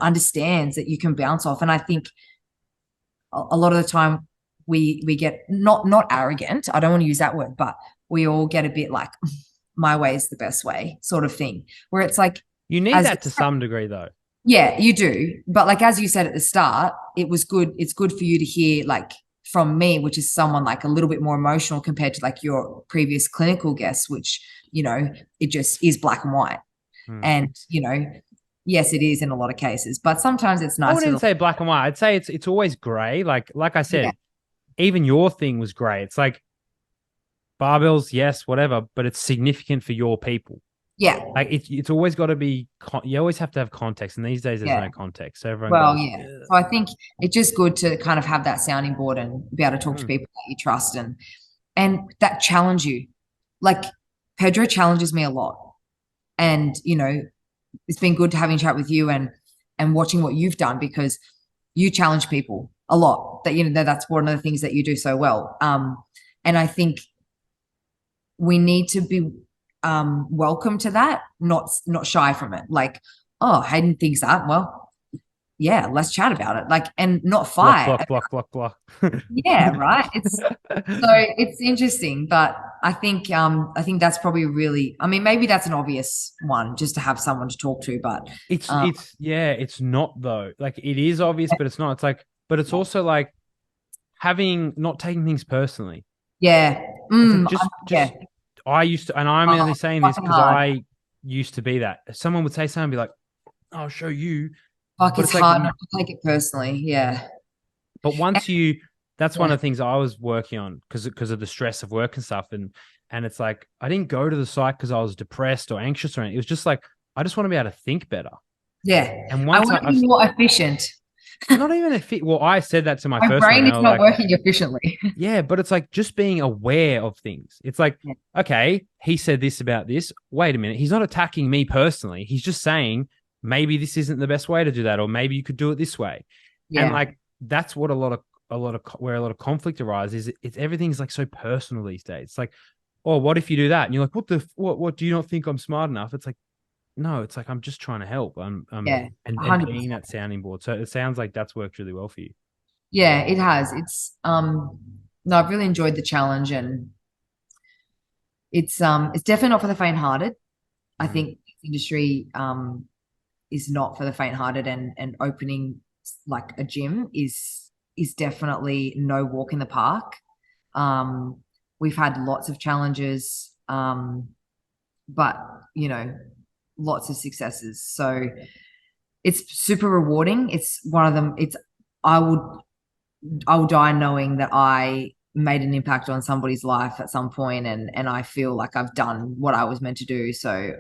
understands that you can bounce off. And I think a lot of the time we get not arrogant. I don't want to use that word, but we all get a bit like my way is the best way sort of thing, where it's like,
you need
as
that to some degree though.
yeah, you do. But like as you said at the start, it was good. It's good for you to hear like from me, which is someone like a little bit more emotional compared to like your previous clinical guests, which, it just is black and white.
Hmm.
And, yes, it is in a lot of cases, but sometimes it's
I
nice
wouldn't
for
say black and white. I'd say it's always gray. Like I
yeah,
said, even your thing was gray. It's like barbells, yes, whatever, but it's significant for your people.
yeah,
Like it's always got to be. You always have to have context, and these days there's
yeah.
no context. So everyone
Well,
goes,
yeah.
"Ugh."
So I think it's just good to kind of have that sounding board and be able to talk to
Hmm.
people that you trust and that challenge you. Like Pedro challenges me a lot. And, it's been good to having a chat with you and watching what you've done because you challenge people a lot. That's one of the things that you do so well. And I think we need to be welcome to that, not shy from it. Like, oh, Hayden thinks that. Well, yeah, let's chat about it. Like, and not
Block,
fight.
block, block, block, block.
Yeah, right. It's interesting, but I think that's probably really, I mean, maybe that's an obvious one just to have someone to talk to, but
It's not though. Like it is obvious, but it's not. It's like, but it's also like having not taking things personally.
yeah.
It's like
Yeah.
I used to, and I'm only saying this
Fucking
because
hard.
I used to be that. Someone would say something, be like, "I'll show you,"
Like
but
it's
it's like,
hard not to take it personally. Yeah.
but once you, that's one
Yeah.
of the things I was working on because of the stress of work and stuff, and it's like I didn't go to the site because I was depressed or anxious or anything. It was just like I just want to be able to think better.
Yeah.
And
I
once
want to
I've
be more efficient.
not even a fit. Well, I said that to my
My
first one.
brain
They
is
were
not
like,
working efficiently.
yeah, but it's like just being aware of things. It's like,
Yeah.
okay, he said this about this. Wait a minute. He's not attacking me personally. He's just saying maybe this isn't the best way to do that, or maybe you could do it this way. And
Yeah.
like that's what where a lot of conflict arises. It's everything's like so personal these days. It's like, oh, what if you do that? And you're like, what do you not think I'm smart enough? It's like, no, it's like I'm just trying to help.
Yeah.
And being
100%.
that sounding board. So it sounds like that's worked really well for you.
Yeah, it has. It's no, I've really enjoyed the challenge, and it's definitely not for the faint-hearted. I
Mm.
think this industry is not for the faint-hearted, and opening like a gym is definitely no walk in the park. Um, we've had lots of challenges, but you know, lots of successes. So it's super rewarding. It's one of them. It's I would I will die knowing that I made an impact on somebody's life at some point, and I feel like I've done what I was meant to do. So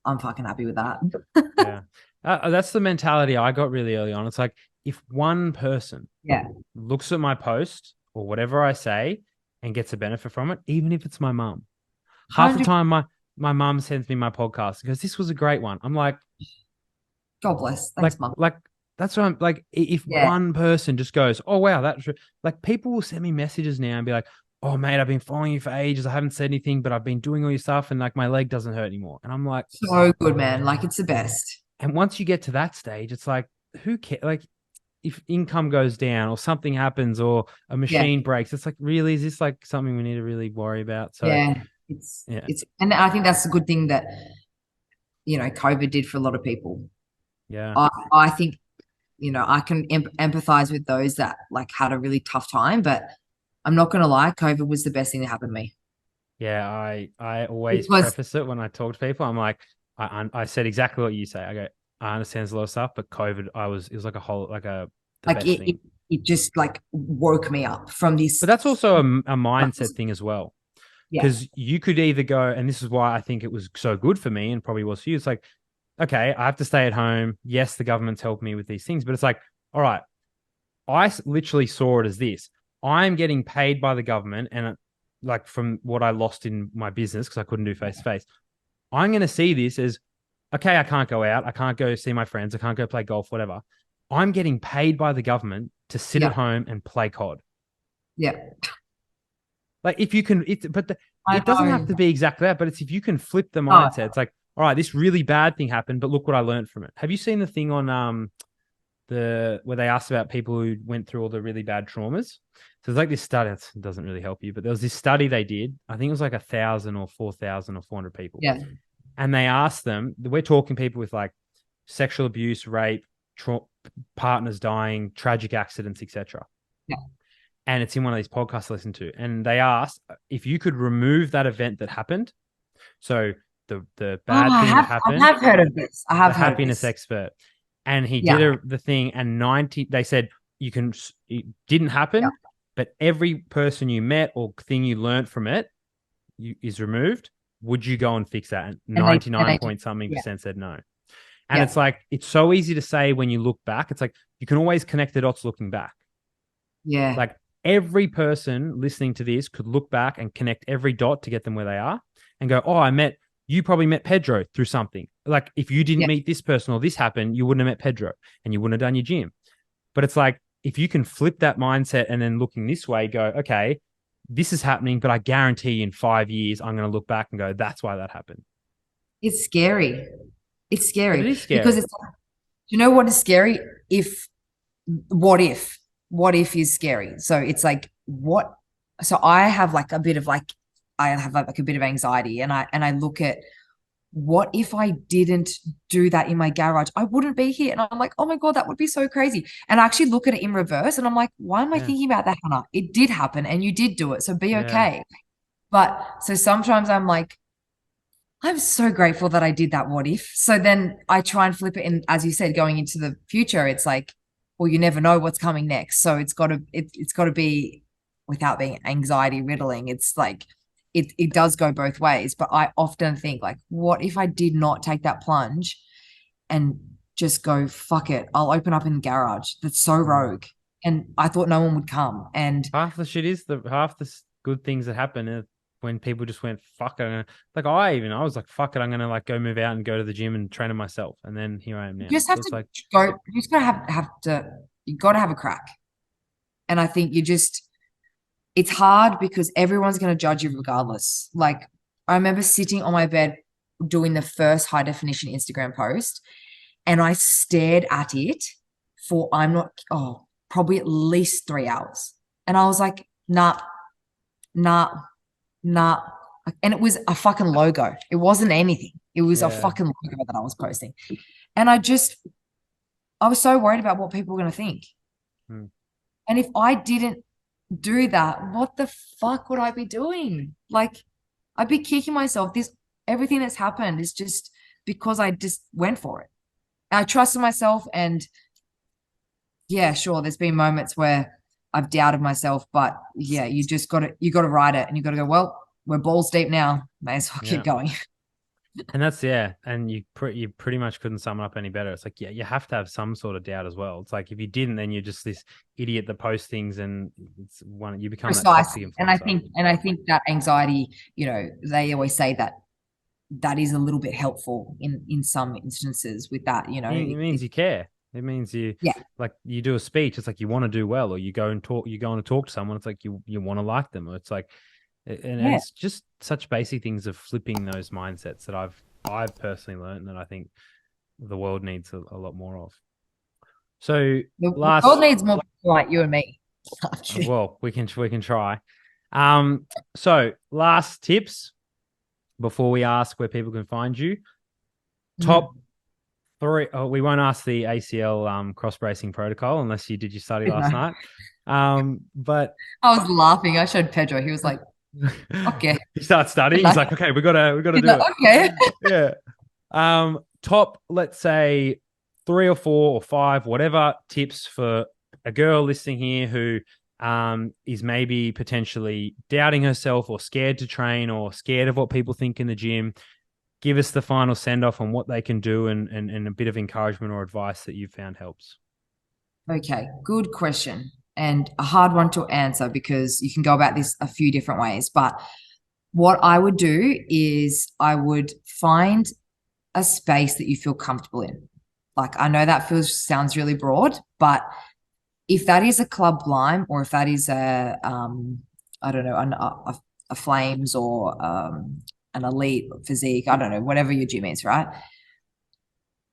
I'm fucking happy with that.
Yeah. That's the mentality I got really early on. It's like if one person
Yeah.
looks at my post or whatever I say and gets a benefit from it, even if it's my mum, half the
100.
time my mum sends me my podcast because this was a great one. I'm
God bless. Thanks, mum.
like that's what I'm like. If
Yeah.
one person just goes, oh wow, that's like people will send me messages now and be like, oh mate, I've been following you for ages. I haven't said anything, but I've been doing all your stuff and like my leg doesn't hurt anymore. And I'm like,
So good, man. Like it's the best.
and once you get to that stage, it's like, who cares? Like, if income goes down or something happens or a
Yeah.
machine breaks, it's like, really, is this like something we need to really worry about? So,
Yeah.
yeah,
And I think that's a good thing that, COVID did for a lot of people.
yeah,
I think, I can empathize with those that like had a really tough time, but I'm not going to lie, COVID was the best thing that happened to me.
yeah. I always
Because
preface it when I talk to people. I'm like, I said exactly what you say. I go, I understand there's a lot of stuff, but COVID, it was like a whole, like the
like
best thing.
it just like woke me up from this.
But that's also a mindset thing as well.
Yeah.
Because you could either go, and this is why I think it was so good for me and probably was for you. It's like, okay, I have to stay at home. Yes, the government's helped me with these things, but it's like, all right, I literally saw it as this. I'm getting paid by the government, and like from what I lost in my business because I couldn't do face to face, I'm going to see this as, okay, I can't go out. I can't go see my friends. I can't go play golf, whatever. I'm getting paid by the government to sit at
Yeah.
home and play COD.
Yeah.
Like if you can,
I
it doesn't
know.
have to be exactly that, but it's if you can flip the
Oh,
mindset. It's like, all right, this really bad thing happened, but look what I learned from it. Have you seen the thing on where they asked about people who went through all the really bad traumas? So there's like this study. It doesn't really help you, but there was this study they did. I think it was like 1,000 or 4,000 or 400 people,
yeah.
and they asked them. We're talking people with like sexual abuse, rape, partners dying, tragic accidents, etc.
Yeah.
And it's in one of these podcasts I listened to. And they asked if you could remove that event that happened. So the bad thing that happened.
I have heard of this. I have
the
heard of
happiness
this.
expert. And he
Yeah.
did the thing, and they said it didn't happen,
Yeah.
but every person you met or thing you learned from it is removed. Would you go and fix that? And 99 point something percent said no. And it's like, it's so easy to say when you look back. It's like, you can always connect the dots looking back.
Yeah.
Like every person listening to this could look back and connect every dot to get them where they are and go, oh, you probably met Pedro through something. Like if you didn't meet this person or this happened, you wouldn't have met Pedro and you wouldn't have done your gym. But it's like, if you can flip that mindset and then looking this way, go, okay, this is happening, but I guarantee in 5 years, I'm going to look back and go, that's why that happened.
It's scary. It's
But it
scary
is
because
scary.
it's, you know what is scary? If, what if, what if is scary. So it's like, what? So I have like a bit of like, I have like a bit of anxiety, and I look at, what if I didn't do that in my garage? I wouldn't be here. And I'm like, oh my God, that would be so crazy. And I actually look at it in reverse and I'm like, why am I
Yeah.
thinking about that, Hannah? It did happen and you did do it. So be
Yeah.
okay. But so sometimes I'm like, I'm so grateful that I did that what if. So then I try and flip it. And as you said, going into the future, it's like, well, you never know what's coming next. So it's got to be, without being anxiety riddling. It's like it does go both ways. But I often think like, what if I did not take that plunge and just go, fuck it, I'll open up in the garage. That's so
Mm.
rogue. And I thought no one would come. And
Half the shit is the half the good things that happen when people just went, fuck it. Like I was like, fuck it. I'm going to like go move out and go to the gym and train it myself. And then here I am
you
now.
just
So
have
it's
to
like,
go, you just gotta have to, you gotta have a crack. And I think it's hard because everyone's going to judge you regardless. Like, I remember sitting on my bed doing the first high definition Instagram post, and I stared at it for, probably at least 3 hours. And I was like, nah, nah, nah. And it was a fucking logo. It wasn't anything. It was a
yeah.
fucking logo that I was posting. And I was so worried about what people were going to think.
Mm.
And if I didn't do that, what the fuck would I be doing? Like, I'd be kicking myself. Everything that's happened is just because I just went for it. I trusted myself, and yeah, sure, there's been moments where I've doubted myself, but yeah, you got to ride it, and you got to go, well, we're balls deep now. May as well keep
Yeah.
going.
And that's, yeah. And you pretty much couldn't sum it up any better. It's like, yeah, you have to have some sort of doubt as well. It's like, if you didn't, then you're just this idiot that posts things and you become that toxic
Precisely.
influencer.
And I think that anxiety, they always say that that is a little bit helpful in some instances with that,
It means you care. It means
yeah,
like you do a speech. It's like you want to do well, or you go and talk. You go on to talk to someone. It's like you want to like them. Or it's like, and
yeah.
it's just such basic things of flipping those mindsets that I've personally learned that I think the world needs a lot more of. So
The world
last,
needs more people like you and me. I'm kidding.
well, we can try. So last tips before we ask where people can find you. Top
Mm.
three. Oh, we won't ask the ACL cross bracing protocol unless you did your study
No.
last night. But
I was laughing. I showed Pedro. He was like, okay.
he starts
Good
studying. He's
luck.
like, okay, we gotta
He's
do
like,
it.
okay.
Yeah. Top, let's say 3 or 4 or 5, whatever tips for a girl listening here who is maybe potentially doubting herself or scared to train or scared of what people think in the gym. Give us the final send off on what they can do and a bit of encouragement or advice that you've found helps.
Okay. Good question. And a hard one to answer because you can go about this a few different ways. But what I would do is I would find a space that you feel comfortable in. Like, I know that sounds really broad, but if that is a club lime, or if that is I don't know, a Flames, or an elite physique, I don't know, whatever your gym is, right?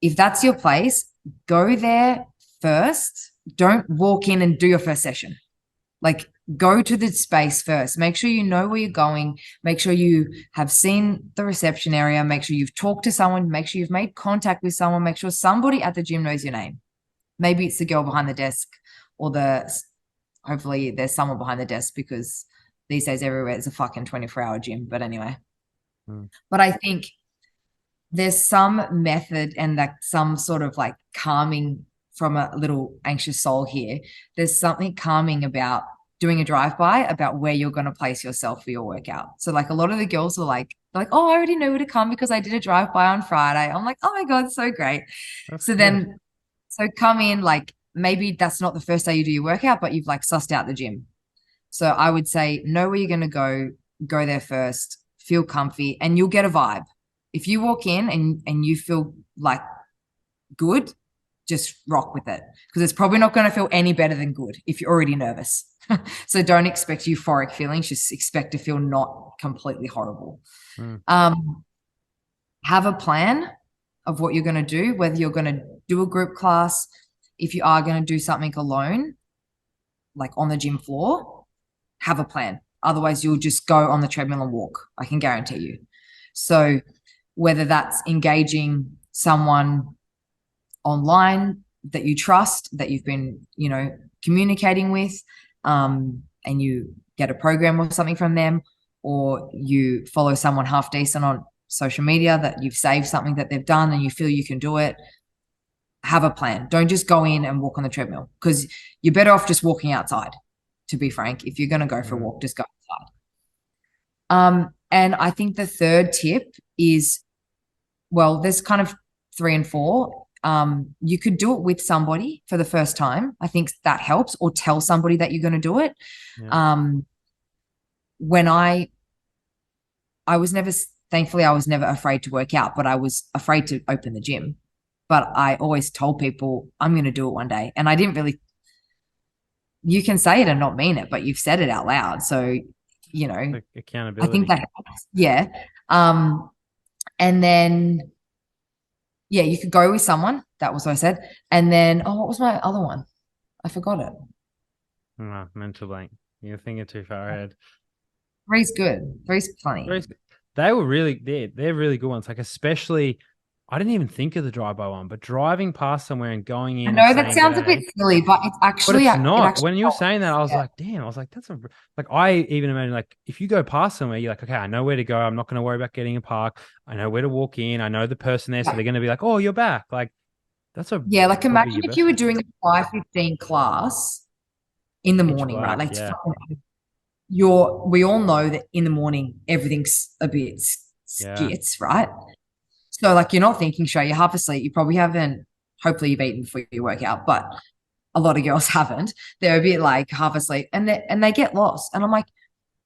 If that's your place, go there first. Don't walk in and do your first session. Like, go to the space first. Make sure you know where you're going. Make sure you have seen the reception area. Make sure you've talked to someone. Make sure you've made contact with someone. Make sure somebody at the gym knows your name. Maybe it's the girl behind the desk, or hopefully there's someone behind the desk, because these days everywhere is a fucking 24-hour gym. But anyway,
Mm.
but I think there's some method and like some sort of like calming from a little anxious soul here. There's something calming about doing a drive-by about where you're going to place yourself for your workout. So like a lot of the girls are like, oh, I already know where to come because I did a drive-by on Friday. I'm like, oh my God, so great.
That's
So
good.
then, so come in, like, maybe that's not the first day you do your workout, but you've like sussed out the gym. So I would say, know where you're going to go there first, feel comfy, and you'll get a vibe. If you walk in and you feel like good, just rock with it, because it's probably not going to feel any better than good if you're already nervous. So don't expect euphoric feelings, just expect to feel not completely horrible.
Mm.
Have a plan of what you're going to do, whether you're going to do a group class, if you are going to do something alone, like on the gym floor, have a plan. Otherwise, you'll just go on the treadmill and walk. I can guarantee you. So whether that's engaging someone online that you trust, that you've been, communicating with, and you get a program or something from them, or you follow someone half decent on social media that you've saved something that they've done and you feel you can do it, have a plan. Don't just go in and walk on the treadmill, because you're better off just walking outside, to be frank. If you're going to go for a walk, just go outside. And I think the third tip is, well, there's kind of 3 and 4. You could do it with somebody for the first time. I think that helps, or tell somebody that you're going to do it.
Yeah.
When I was never, thankfully, I was never afraid to work out, but I was afraid to open the gym. But I always told people I'm going to do it one day. And I didn't really, you can say it and not mean it, but you've said it out loud. So,
Like accountability.
I think that helps. Yeah. And then, yeah, you could go with someone. That was what I said. And then, what was my other one? I forgot it.
Mental blank. You're thinking too far ahead.
3's good. 3's funny.
They were really, they're really good ones. Like, especially, I didn't even think of the drive-by one, but driving past somewhere and going in.
I know that sounds a bit silly, but it's actually.
But it's not.
It actually
When you were saying that, I was
yeah.
like, damn. I was like, that's like, I even imagine, like, if you go past somewhere, you're like, okay, I know where to go. I'm not going to worry about getting a park. I know where to walk in. I know the person there, so they're going to be like, oh, you're back. Like, that's
like imagine if you were doing a 5:15 class in the morning,
black,
right? Like,
yeah.
we all know that in the morning everything's a bit skits, right? So like, you're not thinking straight, you're half asleep, you probably haven't, hopefully you've eaten before you work out, but a lot of girls haven't. They're a bit like half asleep, and they get lost. And I'm like,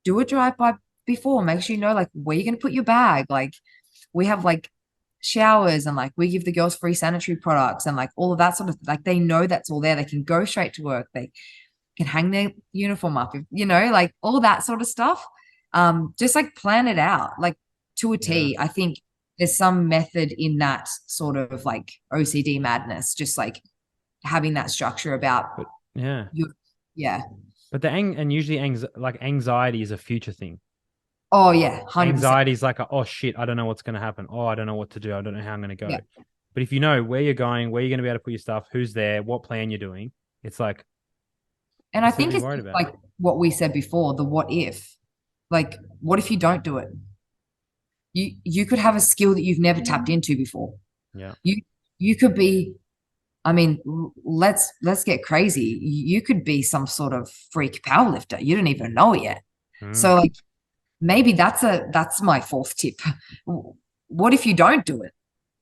do a drive-by before, make sure you know like where you're going to put your bag. Like, we have like showers, and like we give the girls free sanitary products and like all of that sort of, like, they know that's all there. They can go straight to work, they can hang their uniform up, like all that sort of stuff. Just like plan it out, like to a T. I think there's some method in that sort of like OCD madness, just like having that structure about.
But and usually anxiety is a future thing.
Oh yeah, 100%.
Anxiety is like, oh shit, I don't know what's going to happen. Oh, I don't know what to do. I don't know how I'm going to go. Yeah. But if you know where you're going, where you're going to be able to put your stuff, who's there, what plan you're doing, it's like.
And I think it's like what we said before, the what if. Like, what if you don't do it? You could have a skill that you've never tapped into before.
Yeah.
You could be, I mean, let's get crazy. You could be some sort of freak powerlifter. You don't even know it yet. So like, maybe that's my 4th tip. What if you don't do it?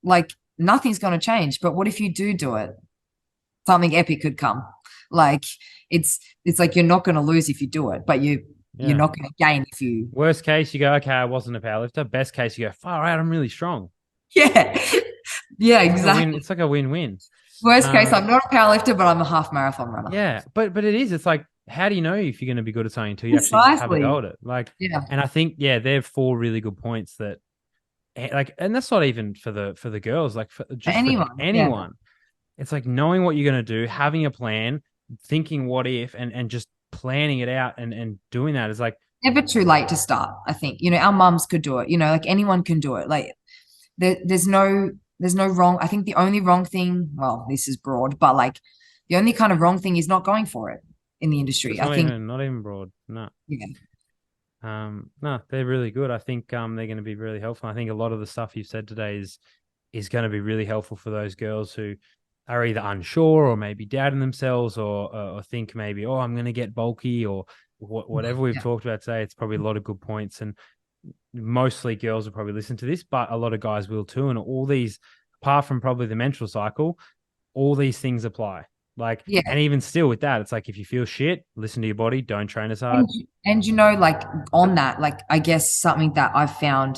Like, nothing's going to change, but what if you do it? Something epic could come. Like, it's like, you're not going to lose if you do it, but you're not going to gain if you.
Worst case, you go, okay, I wasn't a powerlifter. Best case, you go, far out, I'm really strong.
Yeah. Yeah, exactly.
It's like a win-win.
Worst case, I'm not a powerlifter, but I'm a half marathon runner.
Yeah, but it is. It's like, how do you know if you're going to be good at something until you actually have a go at it? Like, and I think, they're 4 really good points that, like, and that's not even for the girls, like for anyone. Yeah. It's like knowing what you're going to do, having a plan, thinking what if, and just planning it out and doing that is like
never too late to start. I think, our mums could do it, like anyone can do it. Like, there's no wrong. I think the only wrong thing, well, this is broad, but like the only kind of wrong thing is not going for it in the industry. I think
not even broad. No.
Yeah.
No, they're really good. I think they're going to be really helpful. I think a lot of the stuff you've said today is going to be really helpful for those girls who are either unsure or maybe doubting themselves or think maybe, oh, I'm going to get bulky or whatever we've talked about today. It's probably a lot of good points, and mostly girls will probably listen to this, but a lot of guys will too. And all these, apart from probably the menstrual cycle, all these things apply. Like, and even still with that, it's like, if you feel shit, listen to your body, don't train as hard.
And like on that, like, I guess something that I've found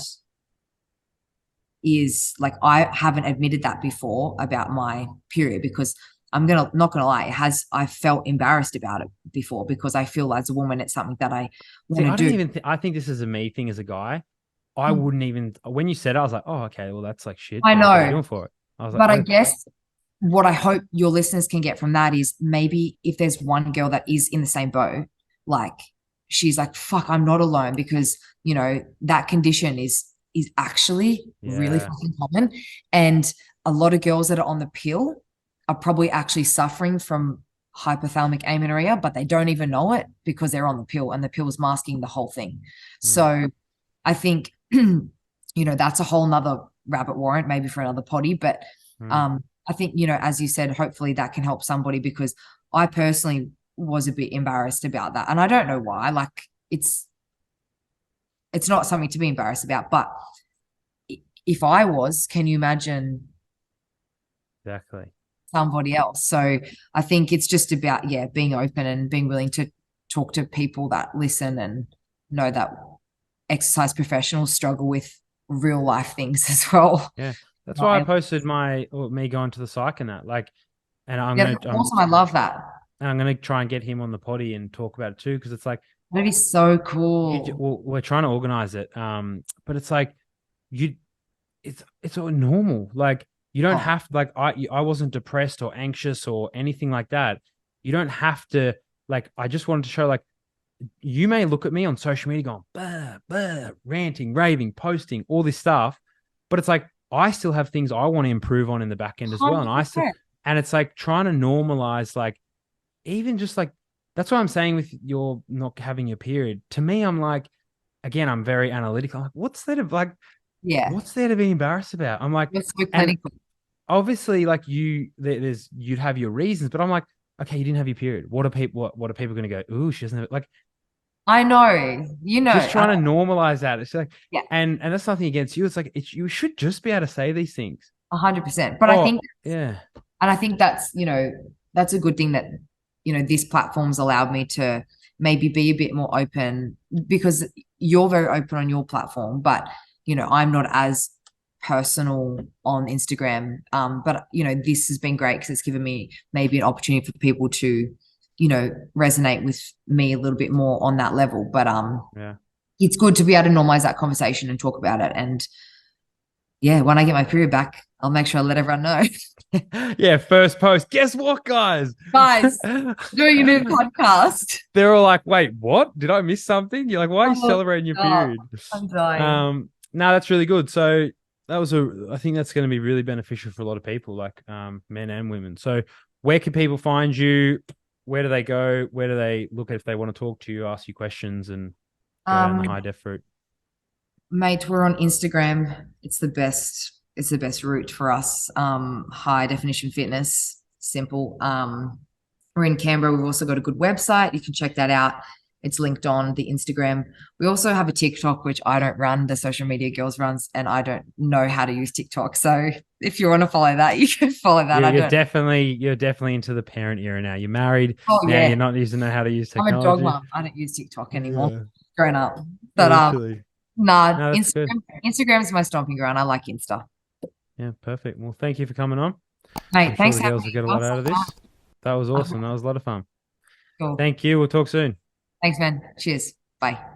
is like I haven't admitted that before about my period because I'm gonna not gonna lie, I felt embarrassed about it before because I feel as a woman it's something that I
See,
want to
I don't
do.
even I think this is a me thing as a guy. I
Hmm.
wouldn't even, when you said it, I was like, oh, okay, well, that's like shit.
I
Like, what are you
know,
doing for it? I was like,
but I guess what I hope your listeners can get from that is maybe if there's one girl that is in the same boat, like she's like, fuck, I'm not alone because, that condition is actually really
yeah,
fucking common. And a lot of girls that are on the pill are probably actually suffering from hypothalamic amenorrhea, but they don't even know it because they're on the pill and the pill is masking the whole thing.
mm,
So I think, that's a whole nother rabbit warrant, maybe for another potty. But
mm,
I think, as you said, hopefully that can help somebody because I personally was a bit embarrassed about that. And I don't know why. Like it's it's not something to be embarrassed about. But if I was, can you imagine
exactly.
somebody else? So I think it's just about, yeah, being open and being willing to talk to people that listen and know that exercise professionals struggle with real life things as well.
Yeah, that's why I
Right.
posted me going to the psych and that. Like, and
Yeah, that's awesome. I love that.
I'm gonna try and get him on the potty and talk about it too, because it's like
That'd be so cool.
well, we're trying to organize it, but it's like you it's all normal. Like you don't
Oh,
have like I wasn't depressed or anxious or anything like that. You don't have to, like, I just wanted to show, like, you may look at me on social media going bah, bah, ranting, raving, posting all this stuff, but it's like I still have things I want to improve on in the back end as well, and I still,
100%.
and it's like trying to normalize, like, even just like, that's what I'm saying with your not having your period. To me, I'm like, again, I'm very analytical. I'm like,
Yeah.
what's there to be embarrassed about? I'm like,
You're so
and
clinical.
obviously, like, you'd have your reasons, but I'm like, okay, you didn't have your period. What are people going to go? Ooh, she doesn't have it. Like,
I know.
just trying to normalize that. It's like,
Yeah,
and that's nothing against you. It's like you should just be able to say these things.
100%. But I
Oh
think,
yeah,
and I think that's a good thing that, this platform's allowed me to maybe be a bit more open because you're very open on your platform, but, I'm not as personal on Instagram. But, this has been great because it's given me maybe an opportunity for people to, resonate with me a little bit more on that level. But,
yeah.
it's good to be able to normalize that conversation and talk about it. And yeah, when I get my period back, I'll make sure I let everyone know.
Yeah, first post. Guess what, guys?
Guys, doing a new podcast.
They're all like, wait, what? Did I miss something? You're like, why are you
Oh,
celebrating your
stop.
period?
I'm dying.
No, that's really good. So I think that's going to be really beneficial for a lot of people, like men and women. So where can people find you? Where do they go? Where do they look if they want to talk to you, ask you questions, and go down the
Um,
high def route?
Mate, we're on Instagram. It's the best. It's the best route for us. High definition fitness, simple. We're in Canberra. We've also got a good website. You can check that out. It's linked on the Instagram. We also have a TikTok, which I don't run. The social media girls runs, and I don't know how to use TikTok. So if you want to follow that, you can follow that. I don't.
You're definitely into the parent era now. You're married
Oh
now. You're
yeah,
not using how to use
I'm a dog
technology.
mom. I don't use TikTok anymore.
Yeah,
Grown up, but
literally.
nah,
No, that's good.
Instagram's my stomping ground. I like Insta.
Yeah, perfect. Well, thank you for coming on. I'm
Mate,
sure
thanks
the
for having
girls will
me.
get a lot out of this. That was awesome. That was a lot of fun.
Cool.
Thank you. We'll talk soon.
Thanks, man. Cheers. Bye.